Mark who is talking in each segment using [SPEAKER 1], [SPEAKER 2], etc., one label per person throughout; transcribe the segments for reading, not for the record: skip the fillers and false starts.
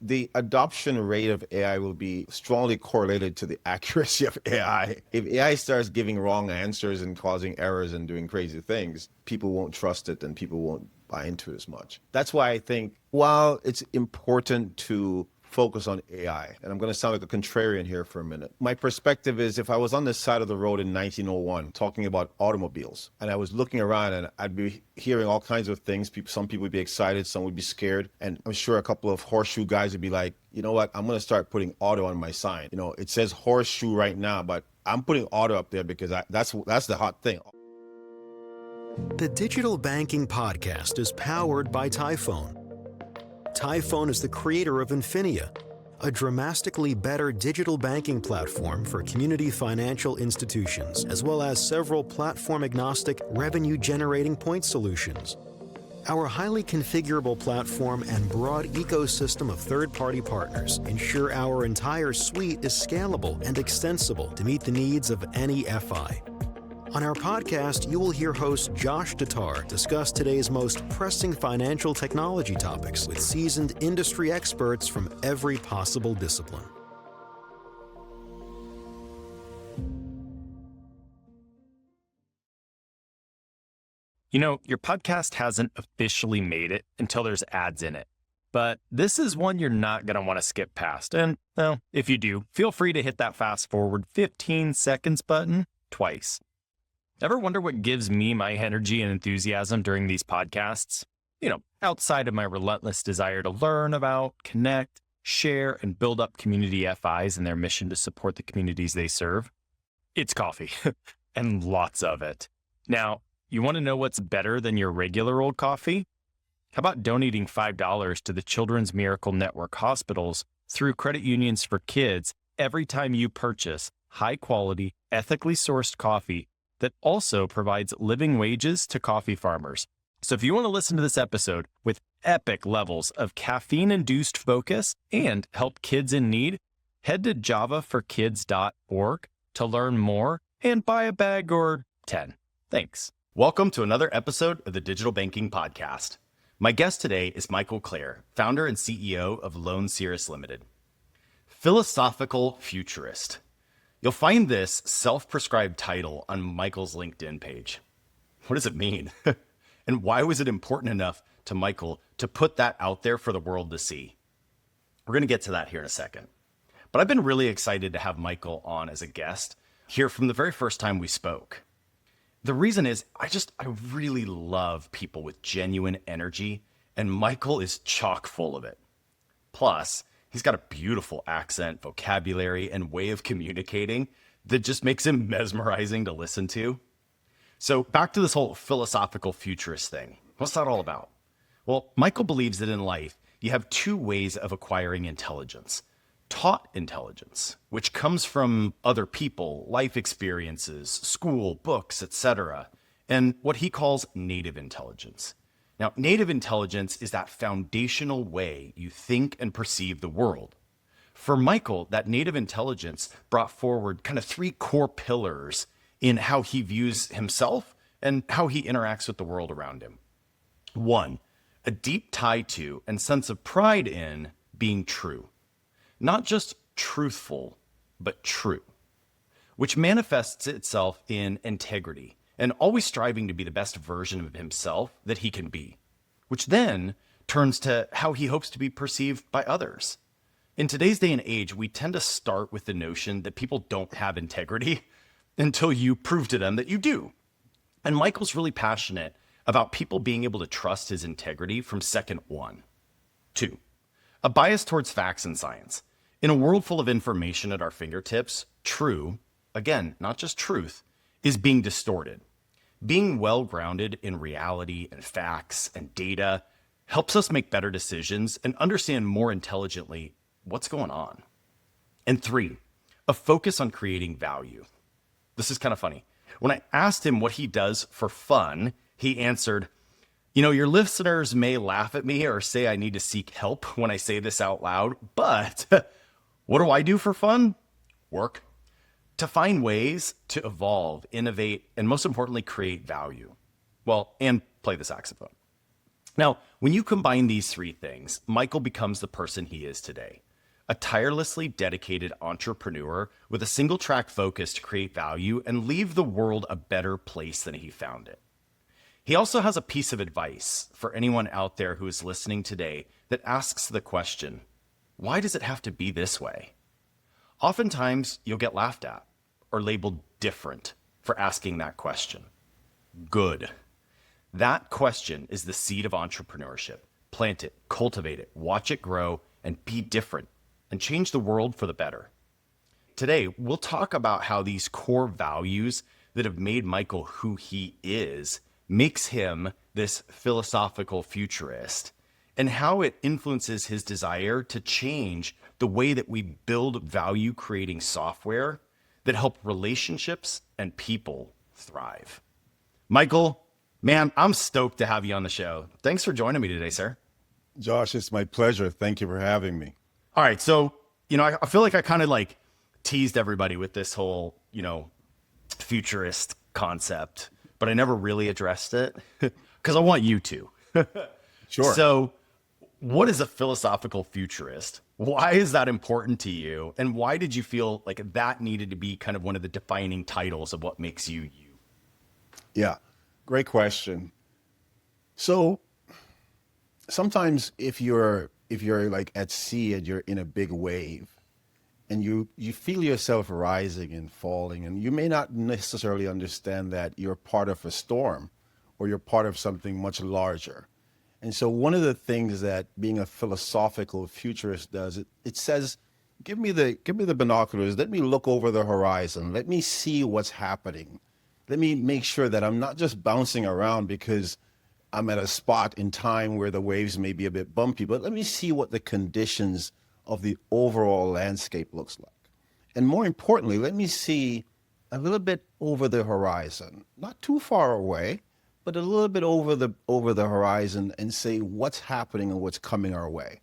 [SPEAKER 1] the adoption rate of AI will be strongly correlated to the accuracy of AI. If AI starts giving wrong answers and causing errors and doing crazy things, people won't trust it and people won't buy into it as much. That's why I think while it's important to focus on AI, and I'm going to sound like a contrarian here for a minute. My perspective is if I was on this side of the road in 1901 talking about automobiles, and I was looking around and I'd be hearing all kinds of things. Some people would be excited, some would be scared. And I'm sure a couple of horseshoe guys would be like, you know what, I'm going to start putting auto on my sign. You know, it says horseshoe right now, but I'm putting auto up there because that's the hot thing.
[SPEAKER 2] The Digital Banking Podcast is powered by Typhone. Typhone is the creator of Infinia, a dramatically better digital banking platform for community financial institutions, as well as several platform-agnostic, revenue-generating point solutions. Our highly configurable platform and broad ecosystem of third-party partners ensure our entire suite is scalable and extensible to meet the needs of any FI. On our podcast, you will hear host Josh DeTar discuss today's most pressing financial technology topics with seasoned industry experts from every possible discipline.
[SPEAKER 3] You know, your podcast hasn't officially made it until there's ads in it. But this is one you're not going to want to skip past. And, well, if you do, feel free to hit that fast forward 15 seconds button twice. Ever wonder what gives me my energy and enthusiasm during these podcasts? You know, outside of my relentless desire to learn about, connect, share, and build up community FIs and their mission to support the communities they serve? It's coffee, and lots of it. Now, you want to know what's better than your regular old coffee? How about donating $5 to the Children's Miracle Network hospitals through Credit Unions for Kids every time you purchase high-quality, ethically sourced coffee that also provides living wages to coffee farmers. So if you want to listen to this episode with epic levels of caffeine-induced focus and help kids in need, head to javaforkids.org to learn more and buy a bag or 10. Thanks.
[SPEAKER 4] Welcome to another episode of the Digital Banking Podcast. My guest today is Michael Claire, founder and CEO of LoanCirrus Limited. Philosophical futurist. You'll find this self-prescribed title on Michael's LinkedIn page. What does it mean? And why was it important enough to Michael to put that out there for the world to see? We're going to get to that here in a second. But I've been really excited to have Michael on as a guest here from the very first time we spoke. The reason is I really love people with genuine energy, and Michael is chock full of it. Plus, he's got a beautiful accent, vocabulary, and way of communicating that just makes him mesmerizing to listen to. So back to this whole philosophical futurist thing. What's that all about? Well, Michael believes that in life, you have two ways of acquiring intelligence. Taught intelligence, which comes from other people, life experiences, school, books, etc., and what he calls native intelligence. Now, native intelligence is that foundational way you think and perceive the world. For Michael, that native intelligence brought forward kind of three core pillars in how he views himself and how he interacts with the world around him. One, a deep tie to and sense of pride in being true. Not just truthful, but true, which manifests itself in integrity and always striving to be the best version of himself that he can be, which then turns to how he hopes to be perceived by others. In today's day and age, we tend to start with the notion that people don't have integrity until you prove to them that you do. And Michael's really passionate about people being able to trust his integrity from second one. Two, a bias towards facts and science. In a world full of information at our fingertips, true, again, not just truth, is being distorted. Being well-grounded in reality and facts and data helps us make better decisions and understand more intelligently what's going on. And three, a focus on creating value. This is kind of funny. When I asked him what he does for fun, he answered, "You know, your listeners may laugh at me or say I need to seek help when I say this out loud, but what do I do for fun? Work. To find ways to evolve, innovate, and most importantly, create value. Well, and play the saxophone." Now, When you combine these three things, Michael becomes the person he is today. A tirelessly dedicated entrepreneur with a single track focus to create value and leave the world a better place than he found it. He also has a piece of advice for anyone out there who is listening today that asks the question, why does it have to be this way? Oftentimes, you'll get laughed at or labeled different for asking that question. Good. That question is the seed of entrepreneurship. Plant it, cultivate it, watch it grow, and be different, and change the world for the better. Today, we'll talk about how these core values that have made Michael who he is makes him this philosophical futurist, and how it influences his desire to change the way that we build value-creating software that help relationships and people thrive. Michael, man, I'm stoked to have you on the show. Thanks for joining me today, sir.
[SPEAKER 1] Josh, it's my pleasure. Thank you for having me.
[SPEAKER 4] All right, so, I feel like I kind of like teased everybody with this whole, futurist concept, but I never really addressed it because I want you to.
[SPEAKER 1] Sure.
[SPEAKER 4] So what is a philosophical futurist? Why is that important to you? And why did you feel like that needed to be kind of one of the defining titles of what makes you you?
[SPEAKER 1] Yeah, great question. So sometimes if you're like at sea and you're in a big wave and you feel yourself rising and falling, and you may not necessarily understand that you're part of a storm or you're part of something much larger. And so one of the things that being a philosophical futurist does, it says, give me the binoculars, let me look over the horizon, let me see what's happening. Let me make sure that I'm not just bouncing around because I'm at a spot in time where the waves may be a bit bumpy, but let me see what the conditions of the overall landscape looks like. And more importantly, let me see a little bit over the horizon, not too far away, but a little bit over the horizon, and say what's happening and what's coming our way.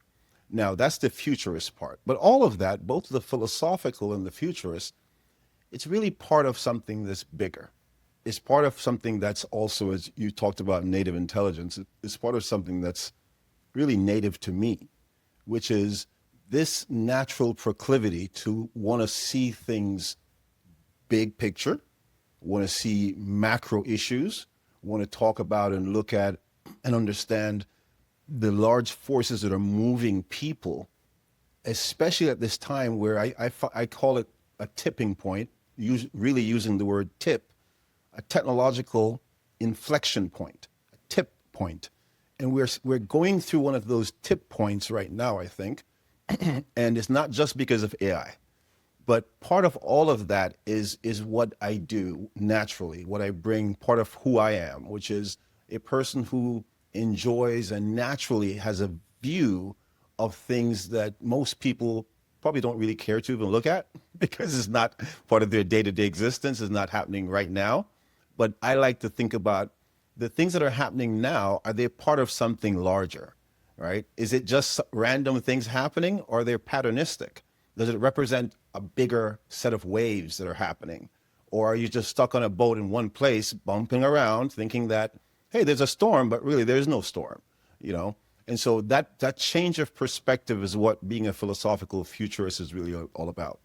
[SPEAKER 1] Now, that's the futurist part. But all of that, both the philosophical and the futurist, it's really part of something that's bigger. It's part of something that's also, as you talked about, native intelligence. It's part of something that's really native to me, which is this natural proclivity to want to see things big picture, want to see macro issues, want to talk about and look at and understand the large forces that are moving people, especially at this time where I call it a tipping point, really using the word tip, a technological inflection point, a tip point. And we're going through one of those tip points right now, I think. And it's not just because of AI, but part of all of that is what I do naturally, what I bring, part of who I am, which is a person who enjoys and naturally has a view of things that most people probably don't really care to even look at because it's not part of their day-to-day existence, it's not happening right now. But I like to think about the things that are happening now, are they part of something larger, right? Is it just random things happening, or are they patternistic? Does it represent a bigger set of waves that are happening? Or are you just stuck on a boat in one place, bumping around, thinking that, hey, there's a storm, but really there's no storm, And so that change of perspective is what being a philosophical futurist is really all about.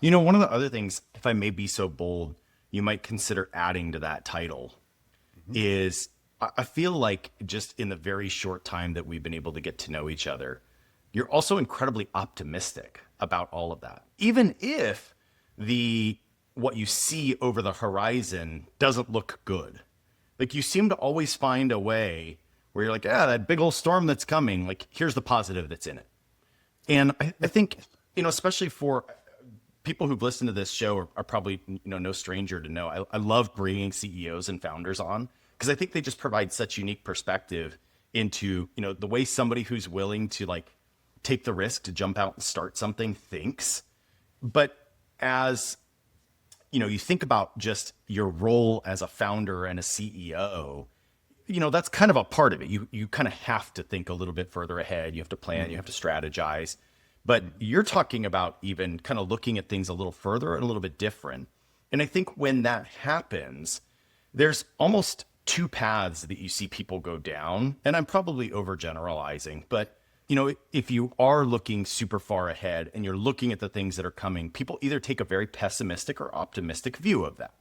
[SPEAKER 4] One of the other things, if I may be so bold, you might consider adding to that title is I feel like just in the very short time that we've been able to get to know each other, you're also incredibly optimistic about all of that. Even if what you see over the horizon doesn't look good. Like, you seem to always find a way where you're like, that big old storm that's coming, like, here's the positive that's in it. And I think, especially for people who've listened to this show are probably, no stranger to know. I love bringing CEOs and founders on because I think they just provide such unique perspective into, the way somebody who's willing to like take the risk to jump out and start something thinks. But as, you think about just your role as a founder and a CEO, that's kind of a part of it. You kind of have to think a little bit further ahead. You have to plan, you have to strategize. But you're talking about even kind of looking at things a little further and a little bit different. And I think when that happens, there's almost two paths that you see people go down, and I'm probably overgeneralizing, but if you are looking super far ahead and you're looking at the things that are coming, people either take a very pessimistic or optimistic view of that.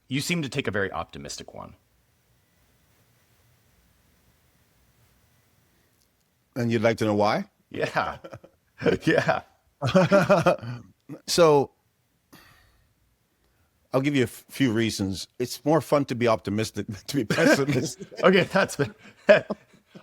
[SPEAKER 4] You seem to take a very optimistic one.
[SPEAKER 1] And you'd like to know why?
[SPEAKER 4] Yeah. Yeah.
[SPEAKER 1] So I'll give you a few reasons. It's more fun to be optimistic than to be pessimistic.
[SPEAKER 4] Okay, that's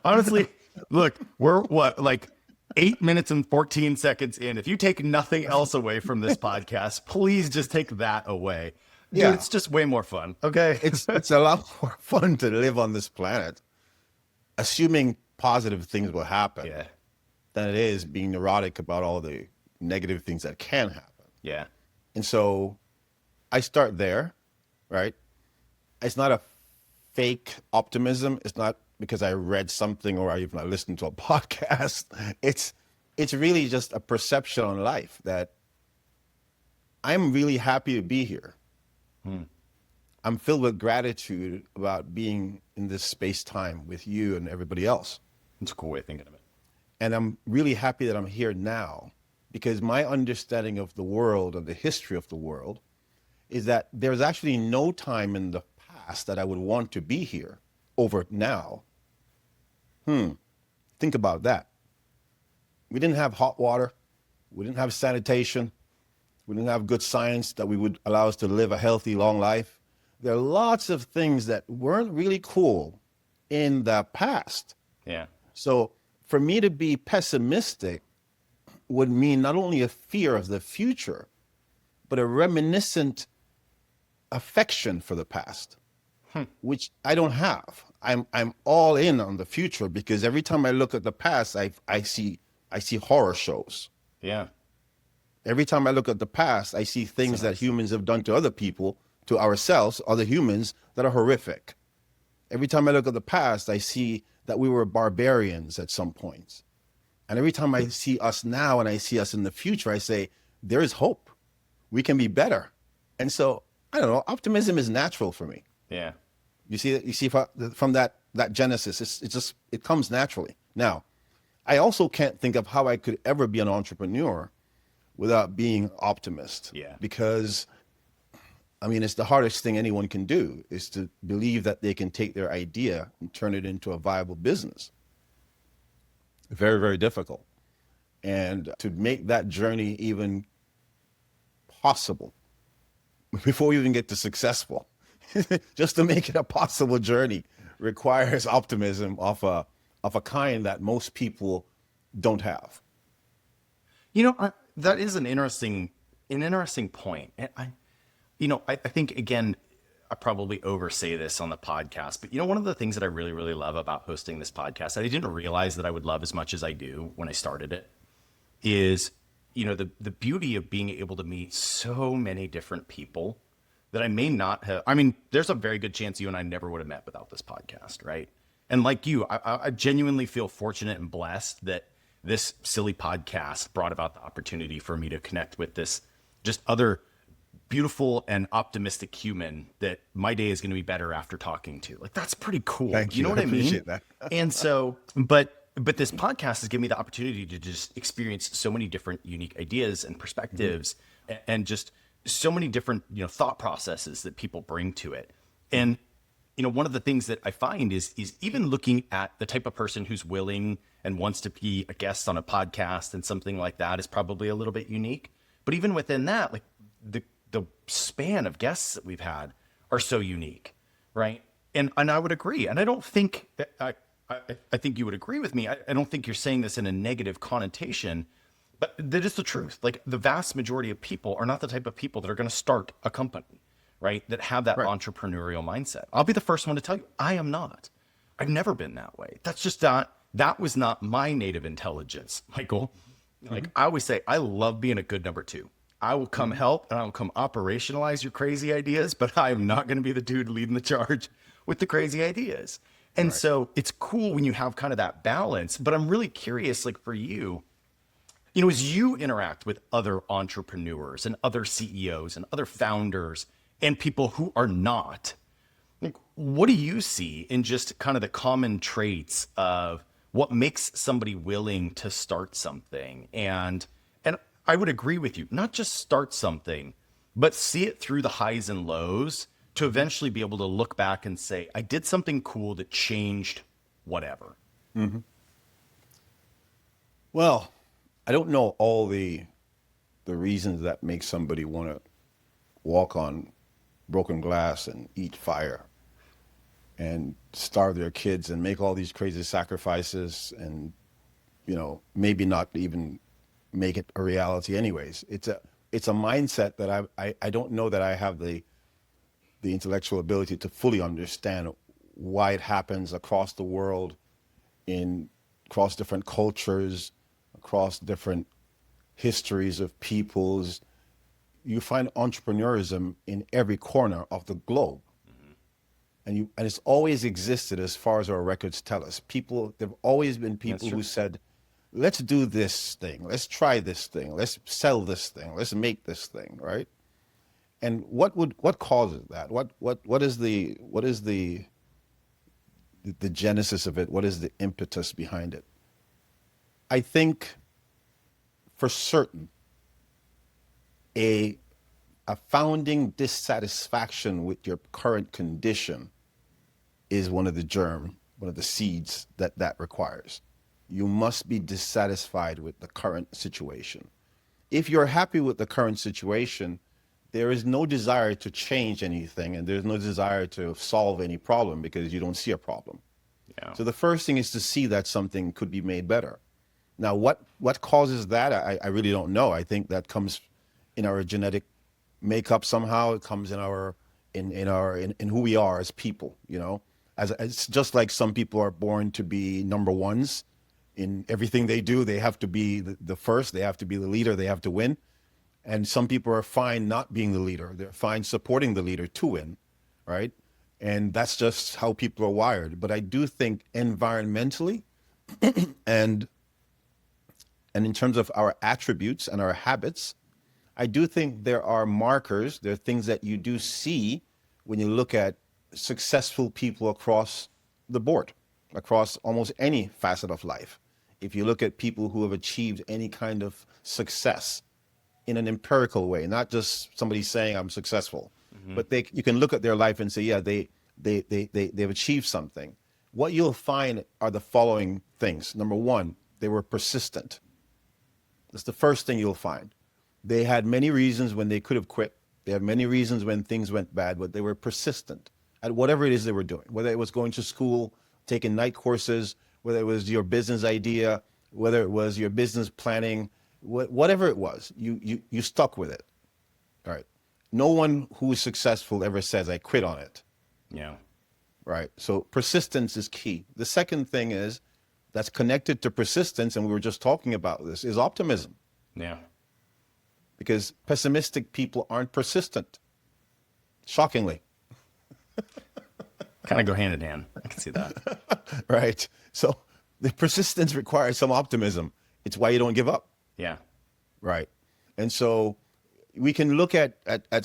[SPEAKER 4] honestly, look, we're like 8 minutes and 14 seconds in. If you take nothing else away from this podcast, please just take that away. Dude,
[SPEAKER 1] Yeah.
[SPEAKER 4] it's just way more fun. Okay.
[SPEAKER 1] It's a lot more fun to live on this planet, assuming positive things will happen,
[SPEAKER 4] Yeah.
[SPEAKER 1] than it is being neurotic about all the negative things that can happen.
[SPEAKER 4] Yeah.
[SPEAKER 1] And so I start there, right? It's not a fake optimism. It's not because I read something or I listened to a podcast. It's really just a perception on life that I'm really happy to be here. I'm filled with gratitude about being in this space-time with you and everybody else.
[SPEAKER 4] It's a cool way of thinking of it.
[SPEAKER 1] And I'm really happy that I'm here now, because my understanding of the world and the history of the world is that there's actually no time in the past that I would want to be here over now. Think about that. We didn't have hot water. We didn't have sanitation. We didn't have good science that we would allow us to live a healthy, long life. There are lots of things that weren't really cool in the past.
[SPEAKER 4] Yeah.
[SPEAKER 1] So for me to be pessimistic would mean not only a fear of the future, but a reminiscent affection for the past, which I don't have. I'm all in on the future, because every time I look at the past, I see horror shows.
[SPEAKER 4] Yeah.
[SPEAKER 1] Every time I look at the past, I see things that humans have done to other people, to ourselves, other humans, that are horrific. Every time I look at the past, I see that we were barbarians at some points. And every time I see us now and I see us in the future, I say, there is hope. We can be better. And so, I don't know, optimism is natural for me.
[SPEAKER 4] Yeah.
[SPEAKER 1] You see from that genesis, it comes naturally. Now, I also can't think of how I could ever be an entrepreneur without being an optimist.
[SPEAKER 4] Yeah.
[SPEAKER 1] Because, I mean, it's the hardest thing anyone can do, is to believe that they can take their idea and turn it into a viable business. Very, very difficult. And to make that journey even possible, before we even get to successful, just to make it a possible journey requires optimism of a kind that most people don't have.
[SPEAKER 4] That is an interesting point. And I think, again, I probably oversay this on the podcast, but one of the things that I really, really love about hosting this podcast that I didn't realize that I would love as much as I do when I started it is, the beauty of being able to meet so many different people that I may not have. I mean, there's a very good chance you and I never would have met without this podcast, right? And like you, I genuinely feel fortunate and blessed that this silly podcast brought about the opportunity for me to connect with this just other beautiful and optimistic human that my day is going to be better after talking to. Like, that's pretty cool.
[SPEAKER 1] Thank you.
[SPEAKER 4] You know what I mean?
[SPEAKER 1] Appreciate that.
[SPEAKER 4] And so, but this podcast has given me the opportunity to just experience so many different unique ideas and perspectives, and just so many different, thought processes that people bring to it. And, one of the things that I find is even looking at the type of person who's willing and wants to be a guest on a podcast and something like that is probably a little bit unique. But even within that, like the span of guests that we've had are so unique, right? And I would agree. And I don't think that I think you would agree with me. I don't think you're saying this in a negative connotation, but that is the truth. Like, the vast majority of people are not the type of people that are going to start a company, right? That have that entrepreneurial mindset. I'll be the first one to tell you, I am not. I've never been that way. That's just not, that was not my native intelligence, Michael. Like, I always say, I love being a good number two. I will come help and I will come operationalize your crazy ideas, but I am not going to be the dude leading the charge with the crazy ideas. And so it's cool when you have kind of that balance, but I'm really curious, like, for you, as you interact with other entrepreneurs and other CEOs and other founders and people who are not, Like, what do you see in just kind of the common traits of what makes somebody willing to start something? And I would agree with you, not just start something, but see it through the highs and lows to eventually be able to look back and say, I did something cool that changed whatever.
[SPEAKER 1] Well, I don't know all the reasons that make somebody want to walk on broken glass and eat fire and starve their kids and make all these crazy sacrifices and, maybe not even make it a reality anyways. It's a mindset that I don't know that I have the intellectual ability to fully understand why it happens across the world, across different cultures, across different histories of peoples. You find entrepreneurism in every corner of the globe. And it's always existed as far as our records tell us. There've always been people who said, let's do this thing, let's try this thing, let's sell this thing, let's make this thing, right? And what causes that? What is the genesis of it? What is the impetus behind it? I think for certain a founding dissatisfaction with your current condition is one of the seeds that requires. You must be dissatisfied with the current situation. If you're happy with the current situation, there is no desire to change anything, and there's no desire to solve any problem because you don't see a problem.
[SPEAKER 4] Yeah.
[SPEAKER 1] So the first thing is to see that something could be made better. Now, what causes that? I really don't know. I think that comes in our genetic makeup somehow. It comes in who we are as people. As it's just like some people are born to be number ones in everything they do. They have to be the first. They have to be the leader. They have to win. And some people are fine not being the leader. They're fine supporting the leader to win, right? And that's just how people are wired. But I do think environmentally and in terms of our attributes and our habits, I do think there are markers, there are things that you do see when you look at successful people across the board, across almost any facet of life. If you look at people who have achieved any kind of success in an empirical way, not just somebody saying I'm successful, but you can look at their life and say, yeah, they've achieved something. What you'll find are the following things. Number one, they were persistent. That's the first thing you'll find. They had many reasons when they could have quit. They had many reasons when things went bad, but they were persistent at whatever it is they were doing, whether it was going to school, taking night courses, whether it was your business idea, whether it was your business planning, whatever it was, you stuck with it. All right. No one who is successful ever says, I quit on it.
[SPEAKER 4] Yeah.
[SPEAKER 1] Right. So persistence is key. The second thing is that's connected to persistence, and we were just talking about this, is optimism.
[SPEAKER 4] Yeah.
[SPEAKER 1] Because pessimistic people aren't persistent. Shockingly.
[SPEAKER 4] Kind of go hand in hand. I can see that.
[SPEAKER 1] Right. So the persistence requires some optimism. It's why you don't give up.
[SPEAKER 4] Yeah.
[SPEAKER 1] Right. And so we can look at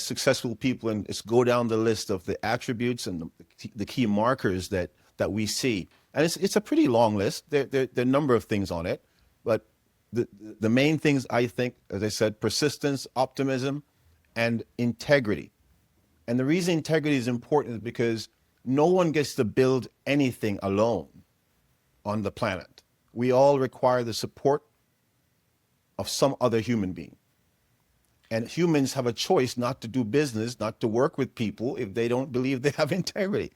[SPEAKER 1] successful people and just go down the list of the attributes and the key markers that we see. And it's a pretty long list. There are a number of things on it, but the main things, I think, as I said, persistence, optimism, and integrity. And the reason integrity is important is because no one gets to build anything alone on the planet. We all require the support of some other human being. And humans have a choice not to do business, not to work with people if they don't believe they have integrity.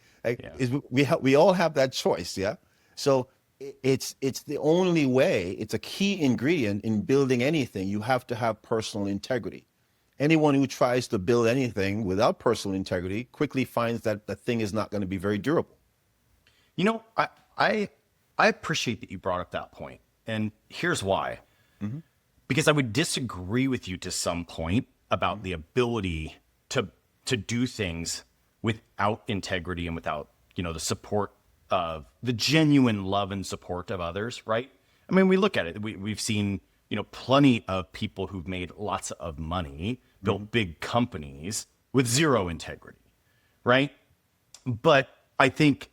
[SPEAKER 1] We all have that choice, yeah? So it's the only way, it's a key ingredient in building anything. You have to have personal integrity. Anyone who tries to build anything without personal integrity quickly finds that the thing is not going to be very durable.
[SPEAKER 4] You know, I appreciate that you brought up that point. And here's why. Mm-hmm. Because I would disagree with you to some point about the ability to do things without integrity and without, the support of the genuine love and support of others, right? I mean, we look at it. We've seen, plenty of people who've made lots of money, built big companies with zero integrity, right? But I think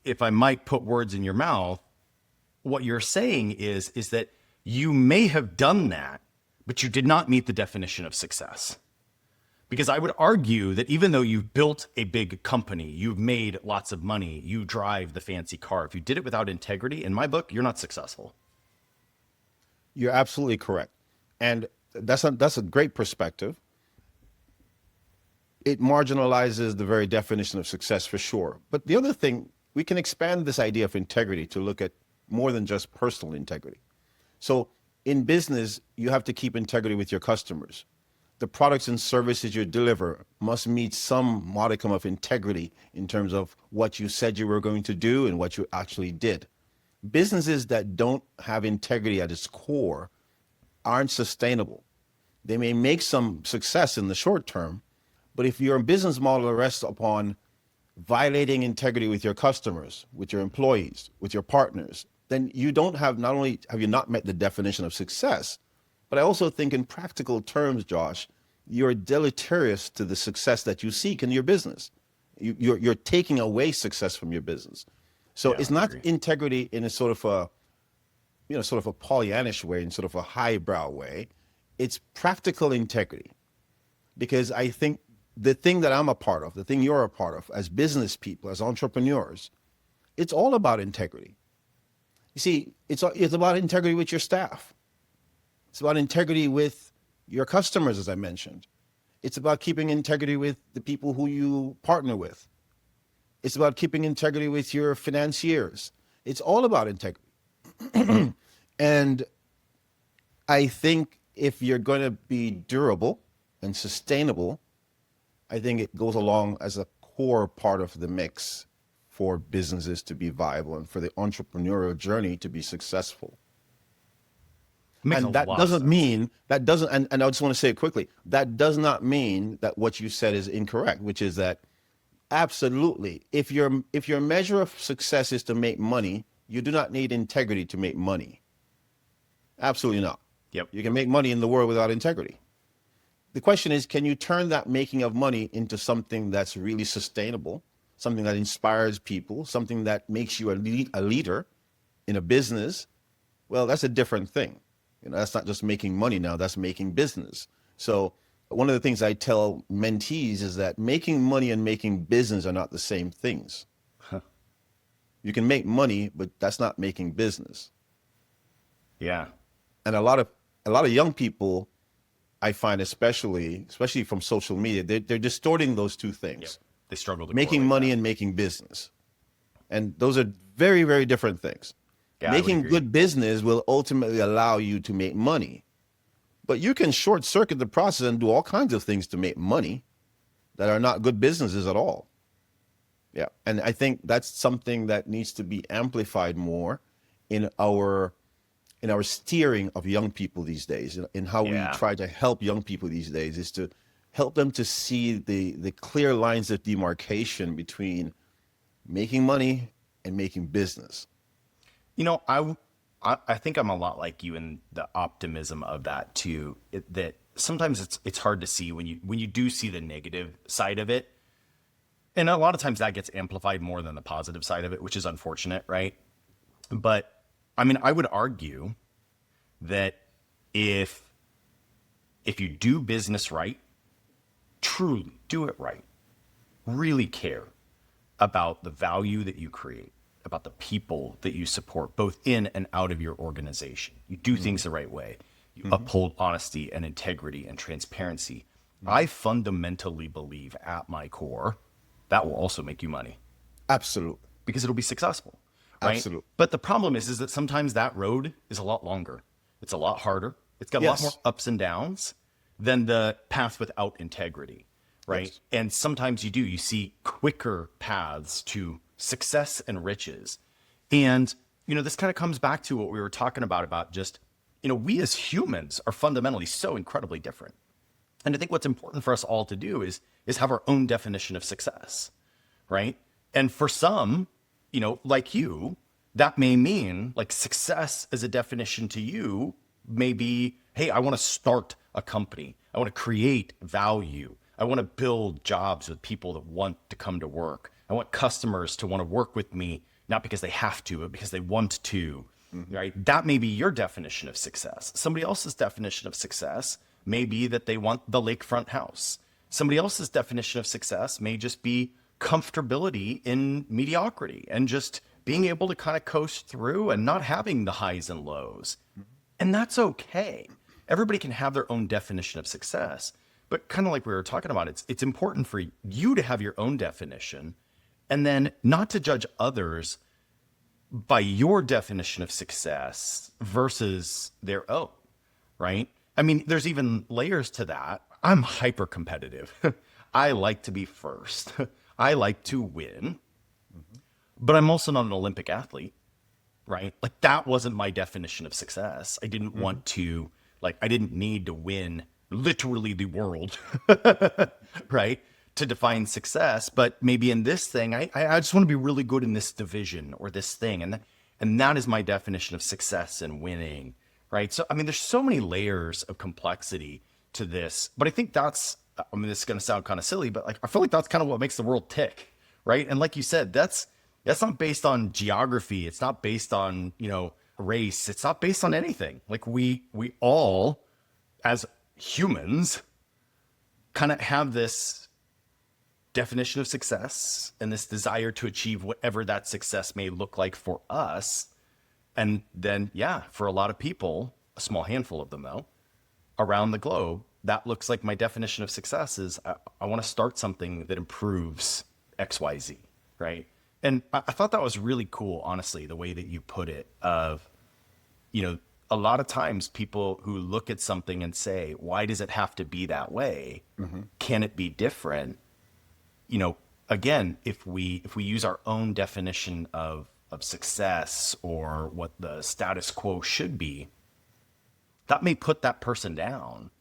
[SPEAKER 4] if I might put words in your mouth, what you're saying is that you may have done that, but you did not meet the definition of success. Because I would argue that even though you've built a big company, you've made lots of money, you drive the fancy car, if you did it without integrity, in my book, you're not successful.
[SPEAKER 1] You're absolutely correct. And that's a great perspective. It marginalizes the very definition of success for sure. But the other thing, we can expand this idea of integrity to look at more than just personal integrity. So in business, you have to keep integrity with your customers. The products and services you deliver must meet some modicum of integrity in terms of what you said you were going to do and what you actually did. Businesses that don't have integrity at its core aren't sustainable. They may make some success in the short term, but if your business model rests upon violating integrity with your customers, with your employees, with your partners, then you don't have, not only have you not met the definition of success, but I also think in practical terms, Josh, you're deleterious to the success that you seek in your business. You're taking away success from your business. So it's not integrity in a sort of a Pollyannish way, in sort of a highbrow way. It's practical integrity. Because I think the thing that I'm a part of, the thing you're a part of as business people, as entrepreneurs, it's all about integrity. You see, it's about integrity with your staff. It's about integrity with your customers, as I mentioned. It's about keeping integrity with the people who you partner with. It's about keeping integrity with your financiers. It's all about integrity. And I think if you're going to be durable and sustainable, I think it goes along as a core part of the mix for businesses to be viable and for the entrepreneurial journey to be successful. And that doesn't mean, and I just want to say it quickly, that does not mean that what you said is incorrect, which is that absolutely, if your measure of success is to make money, you do not need integrity to make money. Absolutely not.
[SPEAKER 4] Yep.
[SPEAKER 1] You can make money in the world without integrity. The question is, can you turn that making of money into something that's really sustainable, something that inspires people, something that makes you a leader in a business? Well, that's a different thing. That's not just making money now, that's making business. So one of the things I tell mentees is that making money and making business are not the same things.
[SPEAKER 4] Huh.
[SPEAKER 1] You can make money, but that's not making business.
[SPEAKER 4] Yeah.
[SPEAKER 1] And a lot of young people, I find especially from social media, they're distorting those two things.
[SPEAKER 4] Yep. They struggle to
[SPEAKER 1] making money and making business. And those are very, very different things. Yeah, making good business will ultimately allow you to make money. But you can short circuit the process and do all kinds of things to make money that are not good businesses at all. Yeah. And I think that's something that needs to be amplified more in our steering of young people these days, in how we try to help young people these days, is to help them to see the clear lines of demarcation between making money and making business.
[SPEAKER 4] I think I'm a lot like you in the optimism of that too. That sometimes it's hard to see when you do see the negative side of it, and a lot of times that gets amplified more than the positive side of it, which is unfortunate, right? But I mean, I would argue that if you do business right, truly do it right, really care about the value that you create, about the people that you support, both in and out of your organization. You do things the right way. You uphold honesty and integrity and transparency. I fundamentally believe at my core that will also make you money.
[SPEAKER 1] Absolutely.
[SPEAKER 4] Because it'll be successful. Right?
[SPEAKER 1] Absolutely.
[SPEAKER 4] But the problem is that sometimes that road is a lot longer. It's a lot harder. It's got a lot more ups and downs than the path without integrity. Right. Yes. And sometimes you see quicker paths to success and riches. And, this kind of comes back to what we were talking about just, we as humans are fundamentally so incredibly different. And I think what's important for us all to do is have our own definition of success. Right. And for some, like you, that may mean like success as a definition to you may be, hey, I want to start a company. I want to create value. I want to build jobs with people that want to come to work. I want customers to want to work with me, not because they have to, but because they want to, right? That may be your definition of success. Somebody else's definition of success may be that they want the lakefront house. Somebody else's definition of success may just be comfortability in mediocrity and just being able to kind of coast through and not having the highs and lows. And that's okay. Everybody can have their own definition of success. But kind of like we were talking about, it's important for you to have your own definition and then not to judge others by your definition of success versus their own, right? I mean, there's even layers to that. I'm hyper competitive. I like to be first. I like to win, but I'm also not an Olympic athlete, right? Like that wasn't my definition of success. I didn't want to, I didn't need to win literally the world, right? To define success. But maybe in this thing, I just want to be really good in this division or this thing. And that is my definition of success and winning, right? So, I mean, there's so many layers of complexity to this, but I think this is going to sound kind of silly, but I feel like that's kind of what makes the world tick, right? And like you said, that's not based on geography. It's not based on, race. It's not based on anything. Like we all, as humans, kind of have this definition of success and this desire to achieve whatever that success may look like for us. And then, for a lot of people, a small handful of them though, around the globe, that looks like my definition of success is I want to start something that improves XYZ, right? And I thought that was really cool, honestly, the way that you put it of, a lot of times people who look at something and say, why does it have to be that way? Can it be different? Again, if we use our own definition of success or what the status quo should be, that may put that person down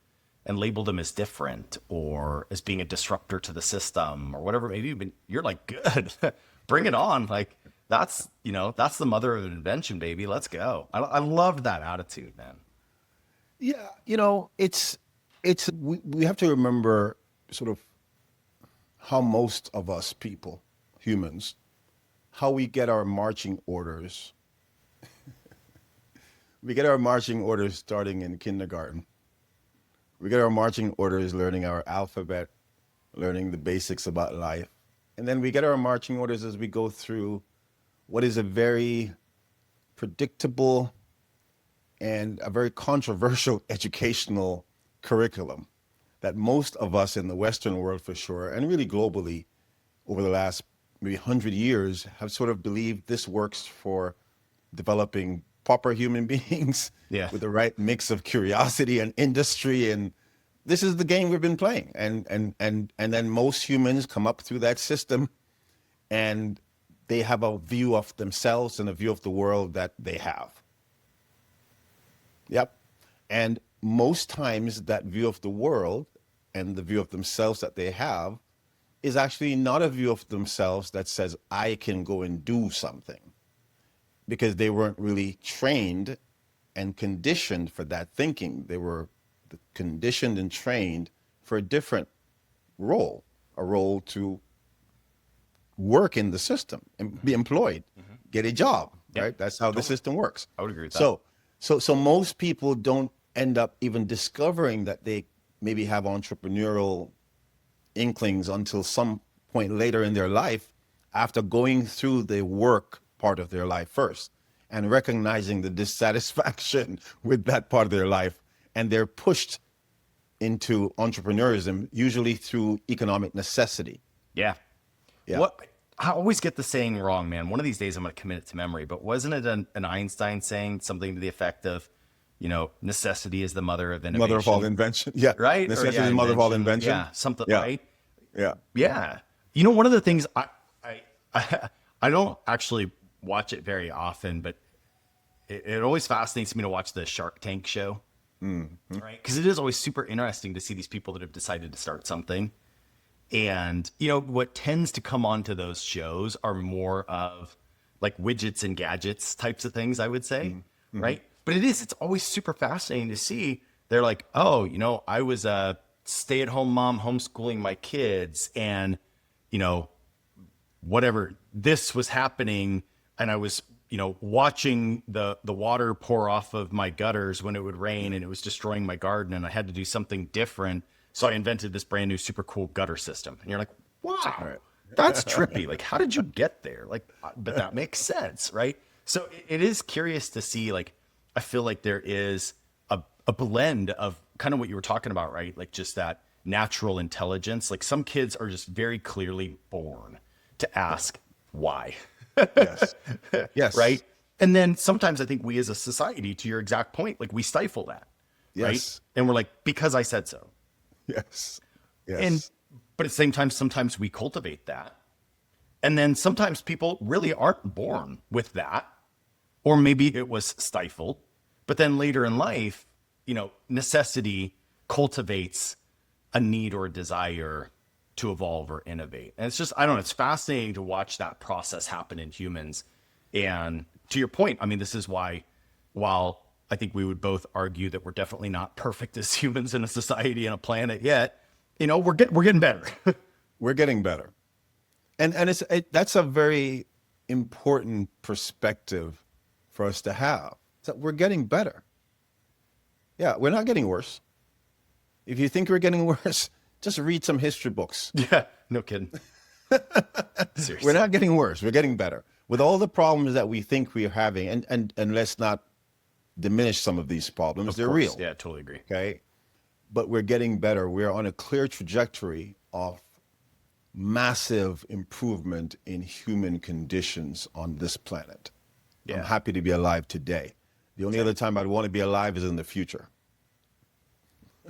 [SPEAKER 4] and label them as different or as being a disruptor to the system or whatever it may be. But you're like, good, bring it on. Like that's the mother of invention, baby. Let's go. I love that attitude, man.
[SPEAKER 1] Yeah. We have to remember sort of how most of us people, humans, how we get our marching orders. We get our marching orders starting in kindergarten. We get our marching orders learning our alphabet, learning the basics about life. And then we get our marching orders as we go through what is a very predictable and a very controversial educational curriculum that most of us in the Western world, for sure, and really globally over the last maybe 100 years have sort of believed this works for developing proper human beings with the right mix of curiosity and industry. And this is the game we've been playing. And then most humans come up through that system and they have a view of themselves and a view of the world that they have. Yep. And most times that view of the world and the view of themselves that they have is actually not a view of themselves that says, I can go and do something, because they weren't really trained and conditioned for that thinking. They were conditioned and trained for a different role, a role to work in the system and be employed, get a job, right? That's how the system works.
[SPEAKER 4] I would agree with that.
[SPEAKER 1] So most people don't end up even discovering that they maybe have entrepreneurial inklings until some point later in their life, after going through the work part of their life first and recognizing the dissatisfaction with that part of their life. And they're pushed into entrepreneurism, usually through economic necessity.
[SPEAKER 4] Yeah. I always get the saying wrong, man. One of these days I'm going to commit it to memory, but wasn't it an Einstein saying something to the effect of, necessity is the mother of innovation?
[SPEAKER 1] Mother of all invention. Yeah.
[SPEAKER 4] Right?
[SPEAKER 1] Necessity is the mother of all invention.
[SPEAKER 4] Yeah. Something, right?
[SPEAKER 1] Yeah.
[SPEAKER 4] Yeah. One of the things I don't actually watch it very often, but it always fascinates me to watch the Shark Tank show, right? Because it is always super interesting to see these people that have decided to start something. And, what tends to come onto those shows are more of like widgets and gadgets types of things, I would say, right? But it's always super fascinating to see. They're like, oh, I was a stay-at-home mom homeschooling my kids, and, whatever, this was happening, and I was, watching the water pour off of my gutters when it would rain, and it was destroying my garden, and I had to do something different. So I invented this brand new super cool gutter system. And you're like, wow, that's trippy. Like, how did you get there? Like, but that makes sense, right? So it is curious to see, like, I feel like there is a blend of kind of what you were talking about, right? Like just that natural intelligence. Like some kids are just very clearly born to ask why.
[SPEAKER 1] Yes. Yes.
[SPEAKER 4] Right. And then sometimes I think we as a society, to your exact point, like we stifle that.
[SPEAKER 1] Yes.
[SPEAKER 4] Right. And we're like, because I said so.
[SPEAKER 1] Yes.
[SPEAKER 4] Yes. But at the same time, sometimes we cultivate that. And then sometimes people really aren't born with that. Or maybe it was stifled. But then later in life, necessity cultivates a need or a desire to evolve or innovate. And it's just, I don't know, it's fascinating to watch that process happen in humans. And to your point, I mean, this is why, while I think we would both argue that we're definitely not perfect as humans in a society and a planet yet, we're getting better.
[SPEAKER 1] We're getting better. And that's a very important perspective for us to have. So we're getting better. Yeah, we're not getting worse. If you think we're getting worse, just read some history books.
[SPEAKER 4] Yeah, no kidding. Seriously.
[SPEAKER 1] We're not getting worse. We're getting better. With all the problems that we think we're having, and let's not diminish some of these problems. They're real.
[SPEAKER 4] Yeah, totally agree.
[SPEAKER 1] Okay. But we're getting better. We're on a clear trajectory of massive improvement in human conditions on this planet. Yeah. I'm happy to be alive today. The only other time I'd want to be alive is in the future.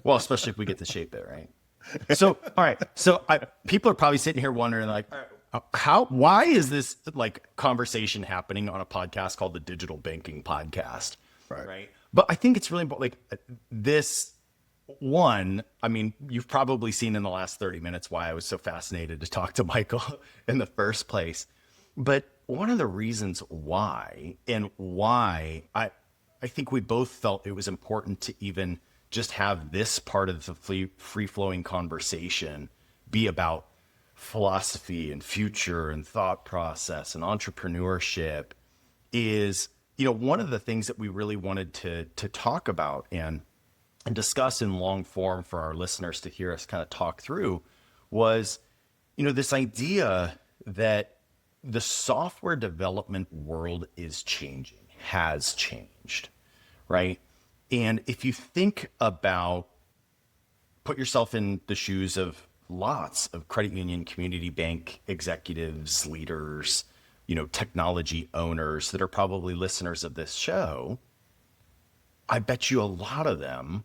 [SPEAKER 4] Well, especially if we get to shape it, right? So, all right. So people are probably sitting here wondering, like, why is this like conversation happening on a podcast called the Digital Banking Podcast? Right. But I think it's really important. Like this one, I mean, you've probably seen in the last 30 minutes why I was so fascinated to talk to Michael in the first place. But one of the reasons why I think we both felt it was important to even just have this part of the free-flowing conversation be about philosophy and future and thought process and entrepreneurship is, one of the things that we really wanted to talk about and discuss in long form for our listeners to hear us kind of talk through was, this idea that the software development world is changing, has changed, right? And if you think about, put yourself in the shoes of lots of credit union, community bank executives, leaders, technology owners that are probably listeners of this show, I bet you a lot of them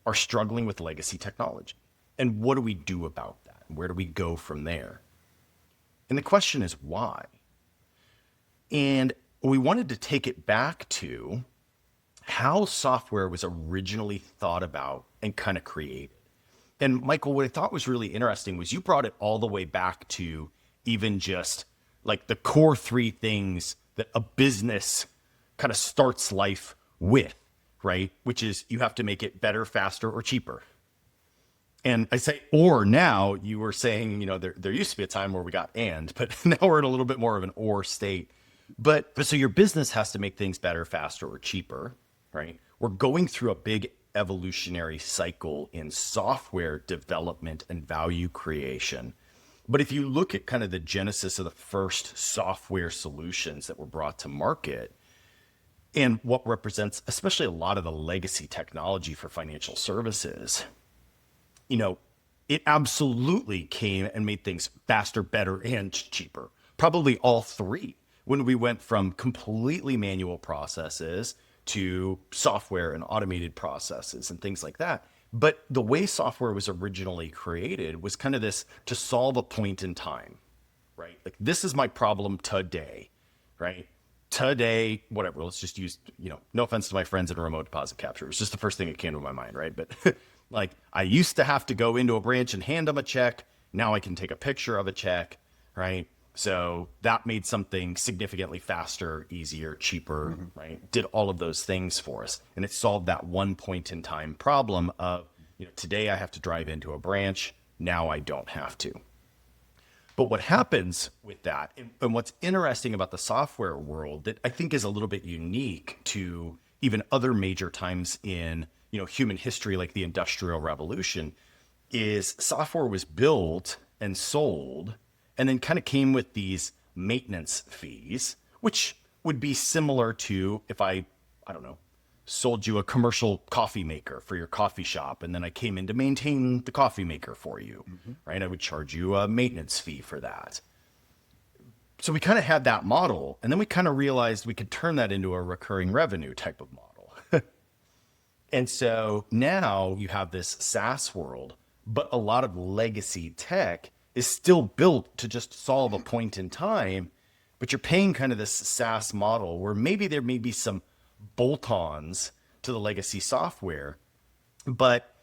[SPEAKER 4] are struggling with legacy technology. And what do we do about that? Where do we go from there? And the question is why? And we wanted to take it back to how software was originally thought about and kind of created. And Michael, what I thought was really interesting was you brought it all the way back to even just like the core three things that a business kind of starts life with, right? Which is you have to make it better, faster, or cheaper. And I say, or now you were saying, there used to be a time where we got and, but now we're in a little bit more of an or state. But so your business has to make things better, faster, or cheaper, right? We're going through a big evolutionary cycle in software development and value creation. But if you look at kind of the genesis of the first software solutions that were brought to market and what represents especially a lot of the legacy technology for financial services, it absolutely came and made things faster, better, and cheaper. Probably all three. When we went from completely manual processes to software and automated processes and things like that. But the way software was originally created was kind of this to solve a point in time, right? Like this is my problem today, right? Today, whatever, let's just use, no offense to my friends in remote deposit capture. It was just the first thing that came to my mind, right? But like I used to have to go into a branch and hand them a check. Now I can take a picture of a check, right? So that made something significantly faster, easier, cheaper, right? Did all of those things for us. And it solved that one point in time problem of, today I have to drive into a branch. Now I don't have to. But what happens with that, and what's interesting about the software world that I think is a little bit unique to even other major times in, human history, like the Industrial Revolution, is software was built and sold and then kind of came with these maintenance fees, which would be similar to if I don't know, sold you a commercial coffee maker for your coffee shop, and then I came in to maintain the coffee maker for you, right? I would charge you a maintenance fee for that. So we kind of had that model, and then we kind of realized we could turn that into a recurring revenue type of model. And so now you have this SaaS world, but a lot of legacy tech is still built to just solve a point in time, but you're paying kind of this SaaS model where maybe there may be some bolt-ons to the legacy software, but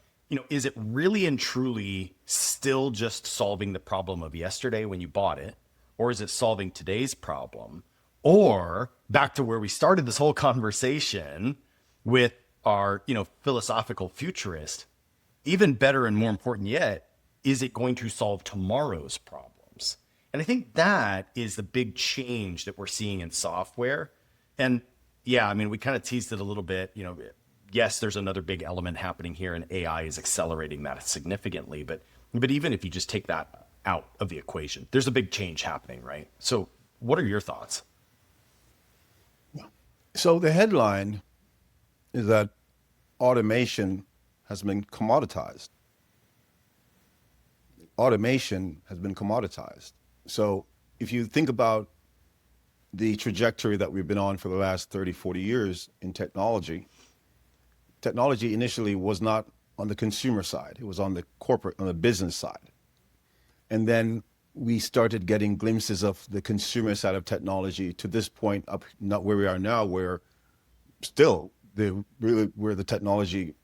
[SPEAKER 4] is it really and truly still just solving the problem of yesterday when you bought it, or is it solving today's problem? Or back to where we started this whole conversation with our philosophical futurist, even better and more important yet, is it going to solve tomorrow's problems? And I think that is the big change that we're seeing in software. And yeah, I mean, we kind of teased it a little bit. Yes, there's another big element happening here, and AI is accelerating that significantly. But even if you just take that out of the equation, there's a big change happening, right? So what are your thoughts?
[SPEAKER 1] So the headline is that automation has been commoditized. Automation has been commoditized. So if you think about the trajectory that we've been on for the last 30, 40 years in technology initially was not on the consumer side. It was on the business side. And then we started getting glimpses of the consumer side of technology to this point up, not where we are now, where still where the technology,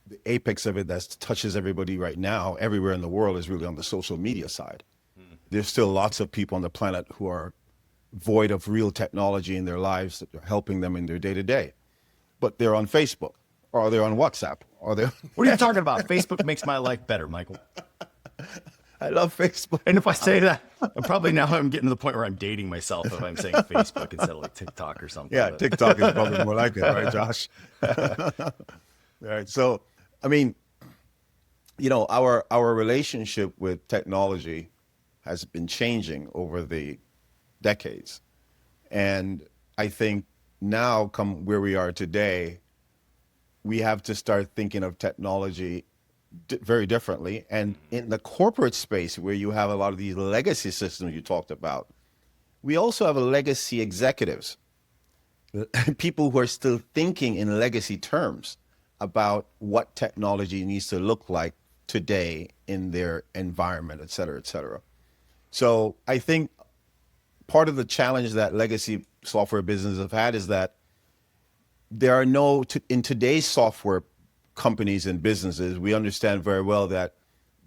[SPEAKER 1] the apex of it that touches everybody right now, everywhere in the world, is really on the social media side. There's still lots of people on the planet who are void of real technology in their lives that are helping them in their day-to-day. But they're on Facebook, or they're on WhatsApp, or they're...
[SPEAKER 4] What are you talking about? Facebook makes my life better, Michael.
[SPEAKER 1] I love Facebook.
[SPEAKER 4] And if I say that, I'm getting to the point where I'm dating myself if I'm saying Facebook instead of like TikTok or something.
[SPEAKER 1] Yeah, TikTok is probably more like it, right, Josh? All right. So, I mean, our relationship with technology has been changing over the decades. And I think now, come where we are today, we have to start thinking of technology very differently. And in the corporate space, where you have a lot of these legacy systems you talked about, we also have legacy executives, people who are still thinking in legacy terms about what technology needs to look like today in their environment, et cetera, et cetera. So I think part of the challenge that legacy software businesses have had is that there are in today's software companies and businesses, we understand very well that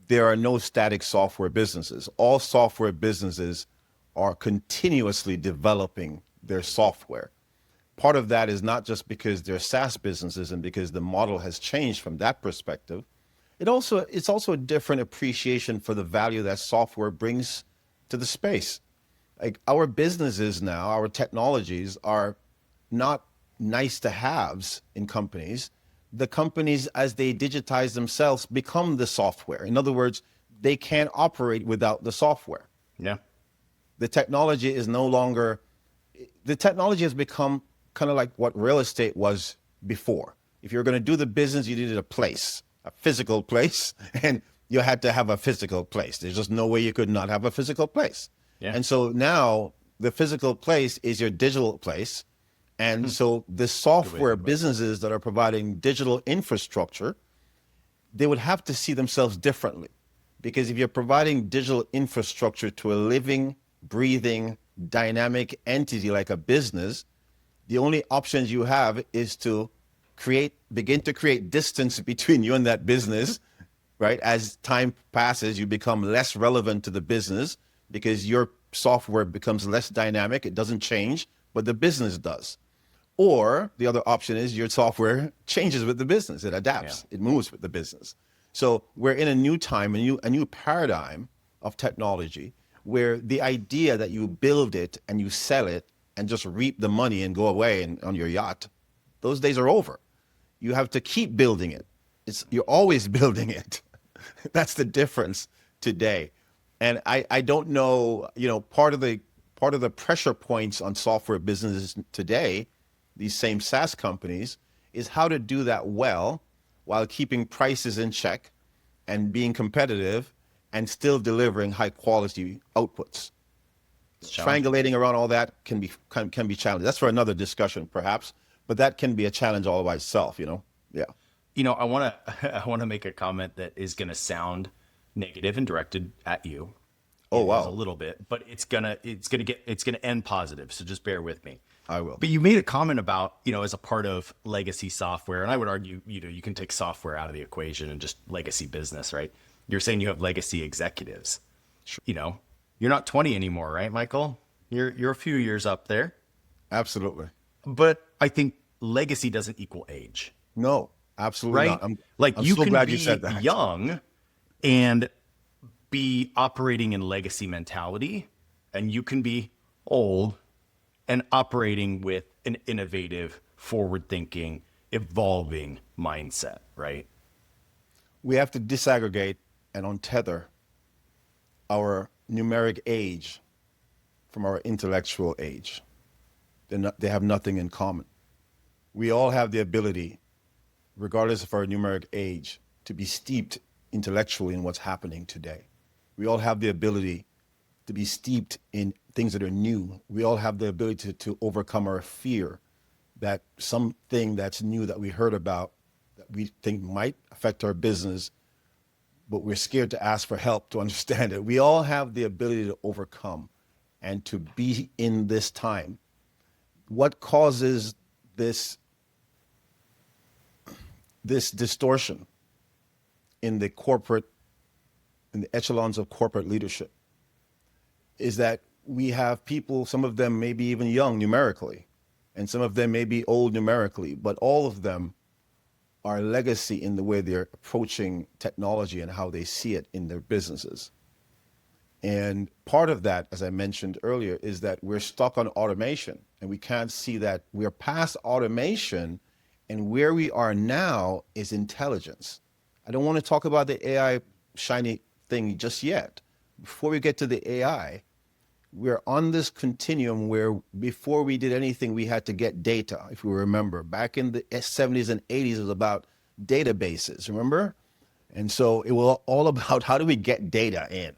[SPEAKER 1] there are no static software businesses. All software businesses are continuously developing their software. Part of that is not just because they're SaaS businesses and because the model has changed from that perspective. It's also a different appreciation for the value that software brings to the space. Like our businesses now, our technologies are not nice to haves in companies. The companies, as they digitize themselves, become the software. In other words, they can't operate without the software.
[SPEAKER 4] Yeah.
[SPEAKER 1] The technology has become kind of like what real estate was before. If you're going to do the business, you needed a physical place, and you had to have a physical place. There's just no way you could not have a physical place. Yeah. And so now the physical place is your digital place. And so the software businesses that are providing digital infrastructure, they would have to see themselves differently. Because if you're providing digital infrastructure to a living, breathing, dynamic entity like a business, the only options you have is to begin to create distance between you and that business, right? As time passes, you become less relevant to the business because your software becomes less dynamic. It doesn't change, but the business does. Or the other option is your software changes with the business. It adapts. Yeah. It moves with the business. So we're in a new time, a new paradigm of technology where the idea that you build it and you sell it and just reap the money and go away and on your yacht, those days are over. You have to keep building it. You're always building it. That's the difference today. And I don't know, part of the pressure points on software businesses today, these same SaaS companies, is how to do that well while keeping prices in check and being competitive and still delivering high quality outputs. Triangulating around all that can be challenging. That's for another discussion, perhaps, but that can be a challenge all by itself. Yeah.
[SPEAKER 4] I want to make a comment that is going to sound negative and directed at you.
[SPEAKER 1] Oh, wow.
[SPEAKER 4] A little bit, but it's going to end positive. So just bear with me.
[SPEAKER 1] I will.
[SPEAKER 4] But you made a comment about, as a part of legacy software, and I would argue, you can take software out of the equation and just legacy business, right? You're saying you have legacy executives. Sure. You're not 20 anymore, right, Michael? You're a few years up there.
[SPEAKER 1] Absolutely.
[SPEAKER 4] But I think legacy doesn't equal age.
[SPEAKER 1] No, absolutely
[SPEAKER 4] right?
[SPEAKER 1] not. I'm
[SPEAKER 4] you
[SPEAKER 1] so
[SPEAKER 4] can
[SPEAKER 1] glad
[SPEAKER 4] be
[SPEAKER 1] you said that.
[SPEAKER 4] young and be operating in legacy mentality, and you can be old and operating with an innovative, forward-thinking, evolving mindset, right?
[SPEAKER 1] We have to disaggregate and untether our numeric age from our intellectual age. They have nothing in common. We all have the ability, regardless of our numeric age, to be steeped intellectually in what's happening today. We all have the ability to be steeped in things that are new. We all have the ability to overcome our fear that something that's new that we heard about that we think might affect our business, but we're scared to ask for help to understand it. We all have the ability to overcome and to be in this time. What causes this distortion in the echelons of corporate leadership is that we have people, some of them may be even young numerically, and some of them may be old numerically, but all of them are legacy in the way they're approaching technology and how they see it in their businesses. And part of that, as I mentioned earlier, is that we're stuck on automation and we can't see that we're past automation, and where we are now is intelligence. I don't want to talk about the AI shiny thing just yet. Before we get to the AI, we're on this continuum where before we did anything, we had to get data. If you remember, back in the 70s and 80s, it was about databases, remember? And so it was all about how do we get data in,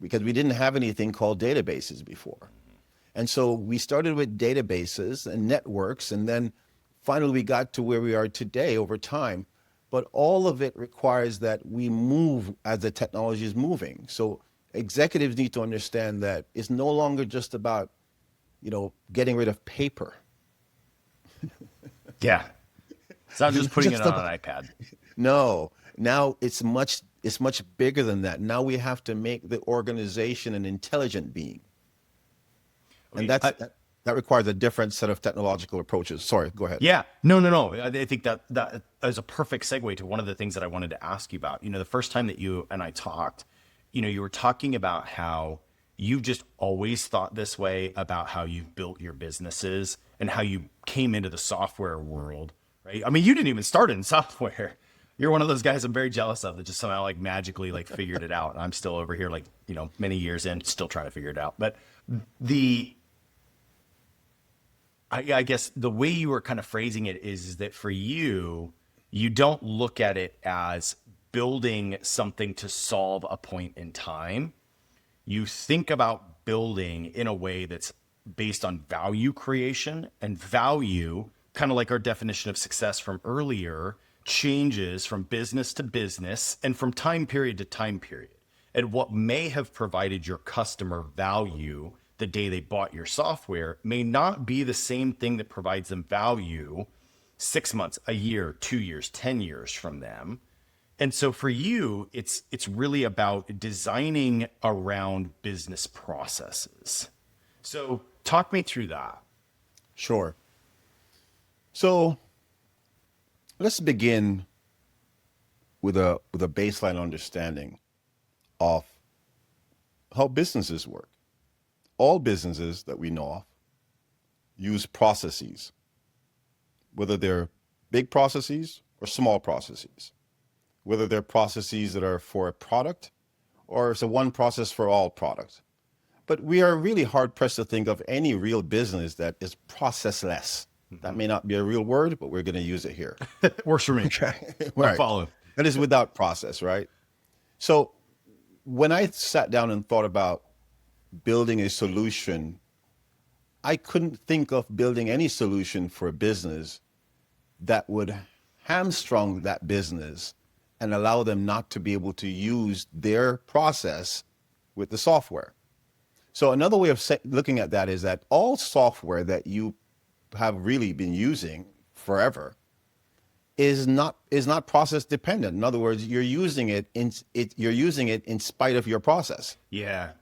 [SPEAKER 1] because we didn't have anything called databases before. And so we started with databases and networks, and then finally we got to where we are today over time. But all of it requires that we move as the technology is moving. So executives need to understand that it's no longer just about, getting rid of paper.
[SPEAKER 4] Yeah. It's not just putting it on an iPad.
[SPEAKER 1] No. Now it's much bigger than that. Now we have to make the organization an intelligent being. And that requires a different set of technological approaches. Sorry, go ahead.
[SPEAKER 4] Yeah, no. I think that is a perfect segue to one of the things that I wanted to ask you about. The first time that you and I talked, you were talking about how you just always thought this way about how you built your businesses and how you came into the software world, right? I mean, you didn't even start in software. You're one of those guys I'm very jealous of that just somehow magically figured it out. I'm still over here many years in, still trying to figure it out. But I guess the way you were kind of phrasing it is that for you don't look at it as building something to solve a point in time. You think about building in a way that's based on value creation, and value, kind of like our definition of success from earlier, changes from business to business and from time period to time period. And what may have provided your customer value the day they bought your software may not be the same thing that provides them value 6 months, a year, 2 years, 10 years from them. And so for you, it's really about designing around business processes. So talk me through that.
[SPEAKER 1] Sure. So let's begin with a baseline understanding of how businesses work. All businesses that we know of use processes, whether they're big processes or small processes, whether they're processes that are for a product or it's a one process for all products. But we are really hard pressed to think of any real business that is processless. That may not be a real word, but we're going to use it here.
[SPEAKER 4] Works for me.
[SPEAKER 1] Right.
[SPEAKER 4] Follow.
[SPEAKER 1] That is without process, right? So when I sat down and thought about building a solution, I couldn't think of building any solution for a business that would hamstrung that business and allow them not to be able to use their process with the software. So another way of looking at that is that all software that you have really been using forever is not process dependent. In other words, you're using it in spite of your process.
[SPEAKER 4] Yeah.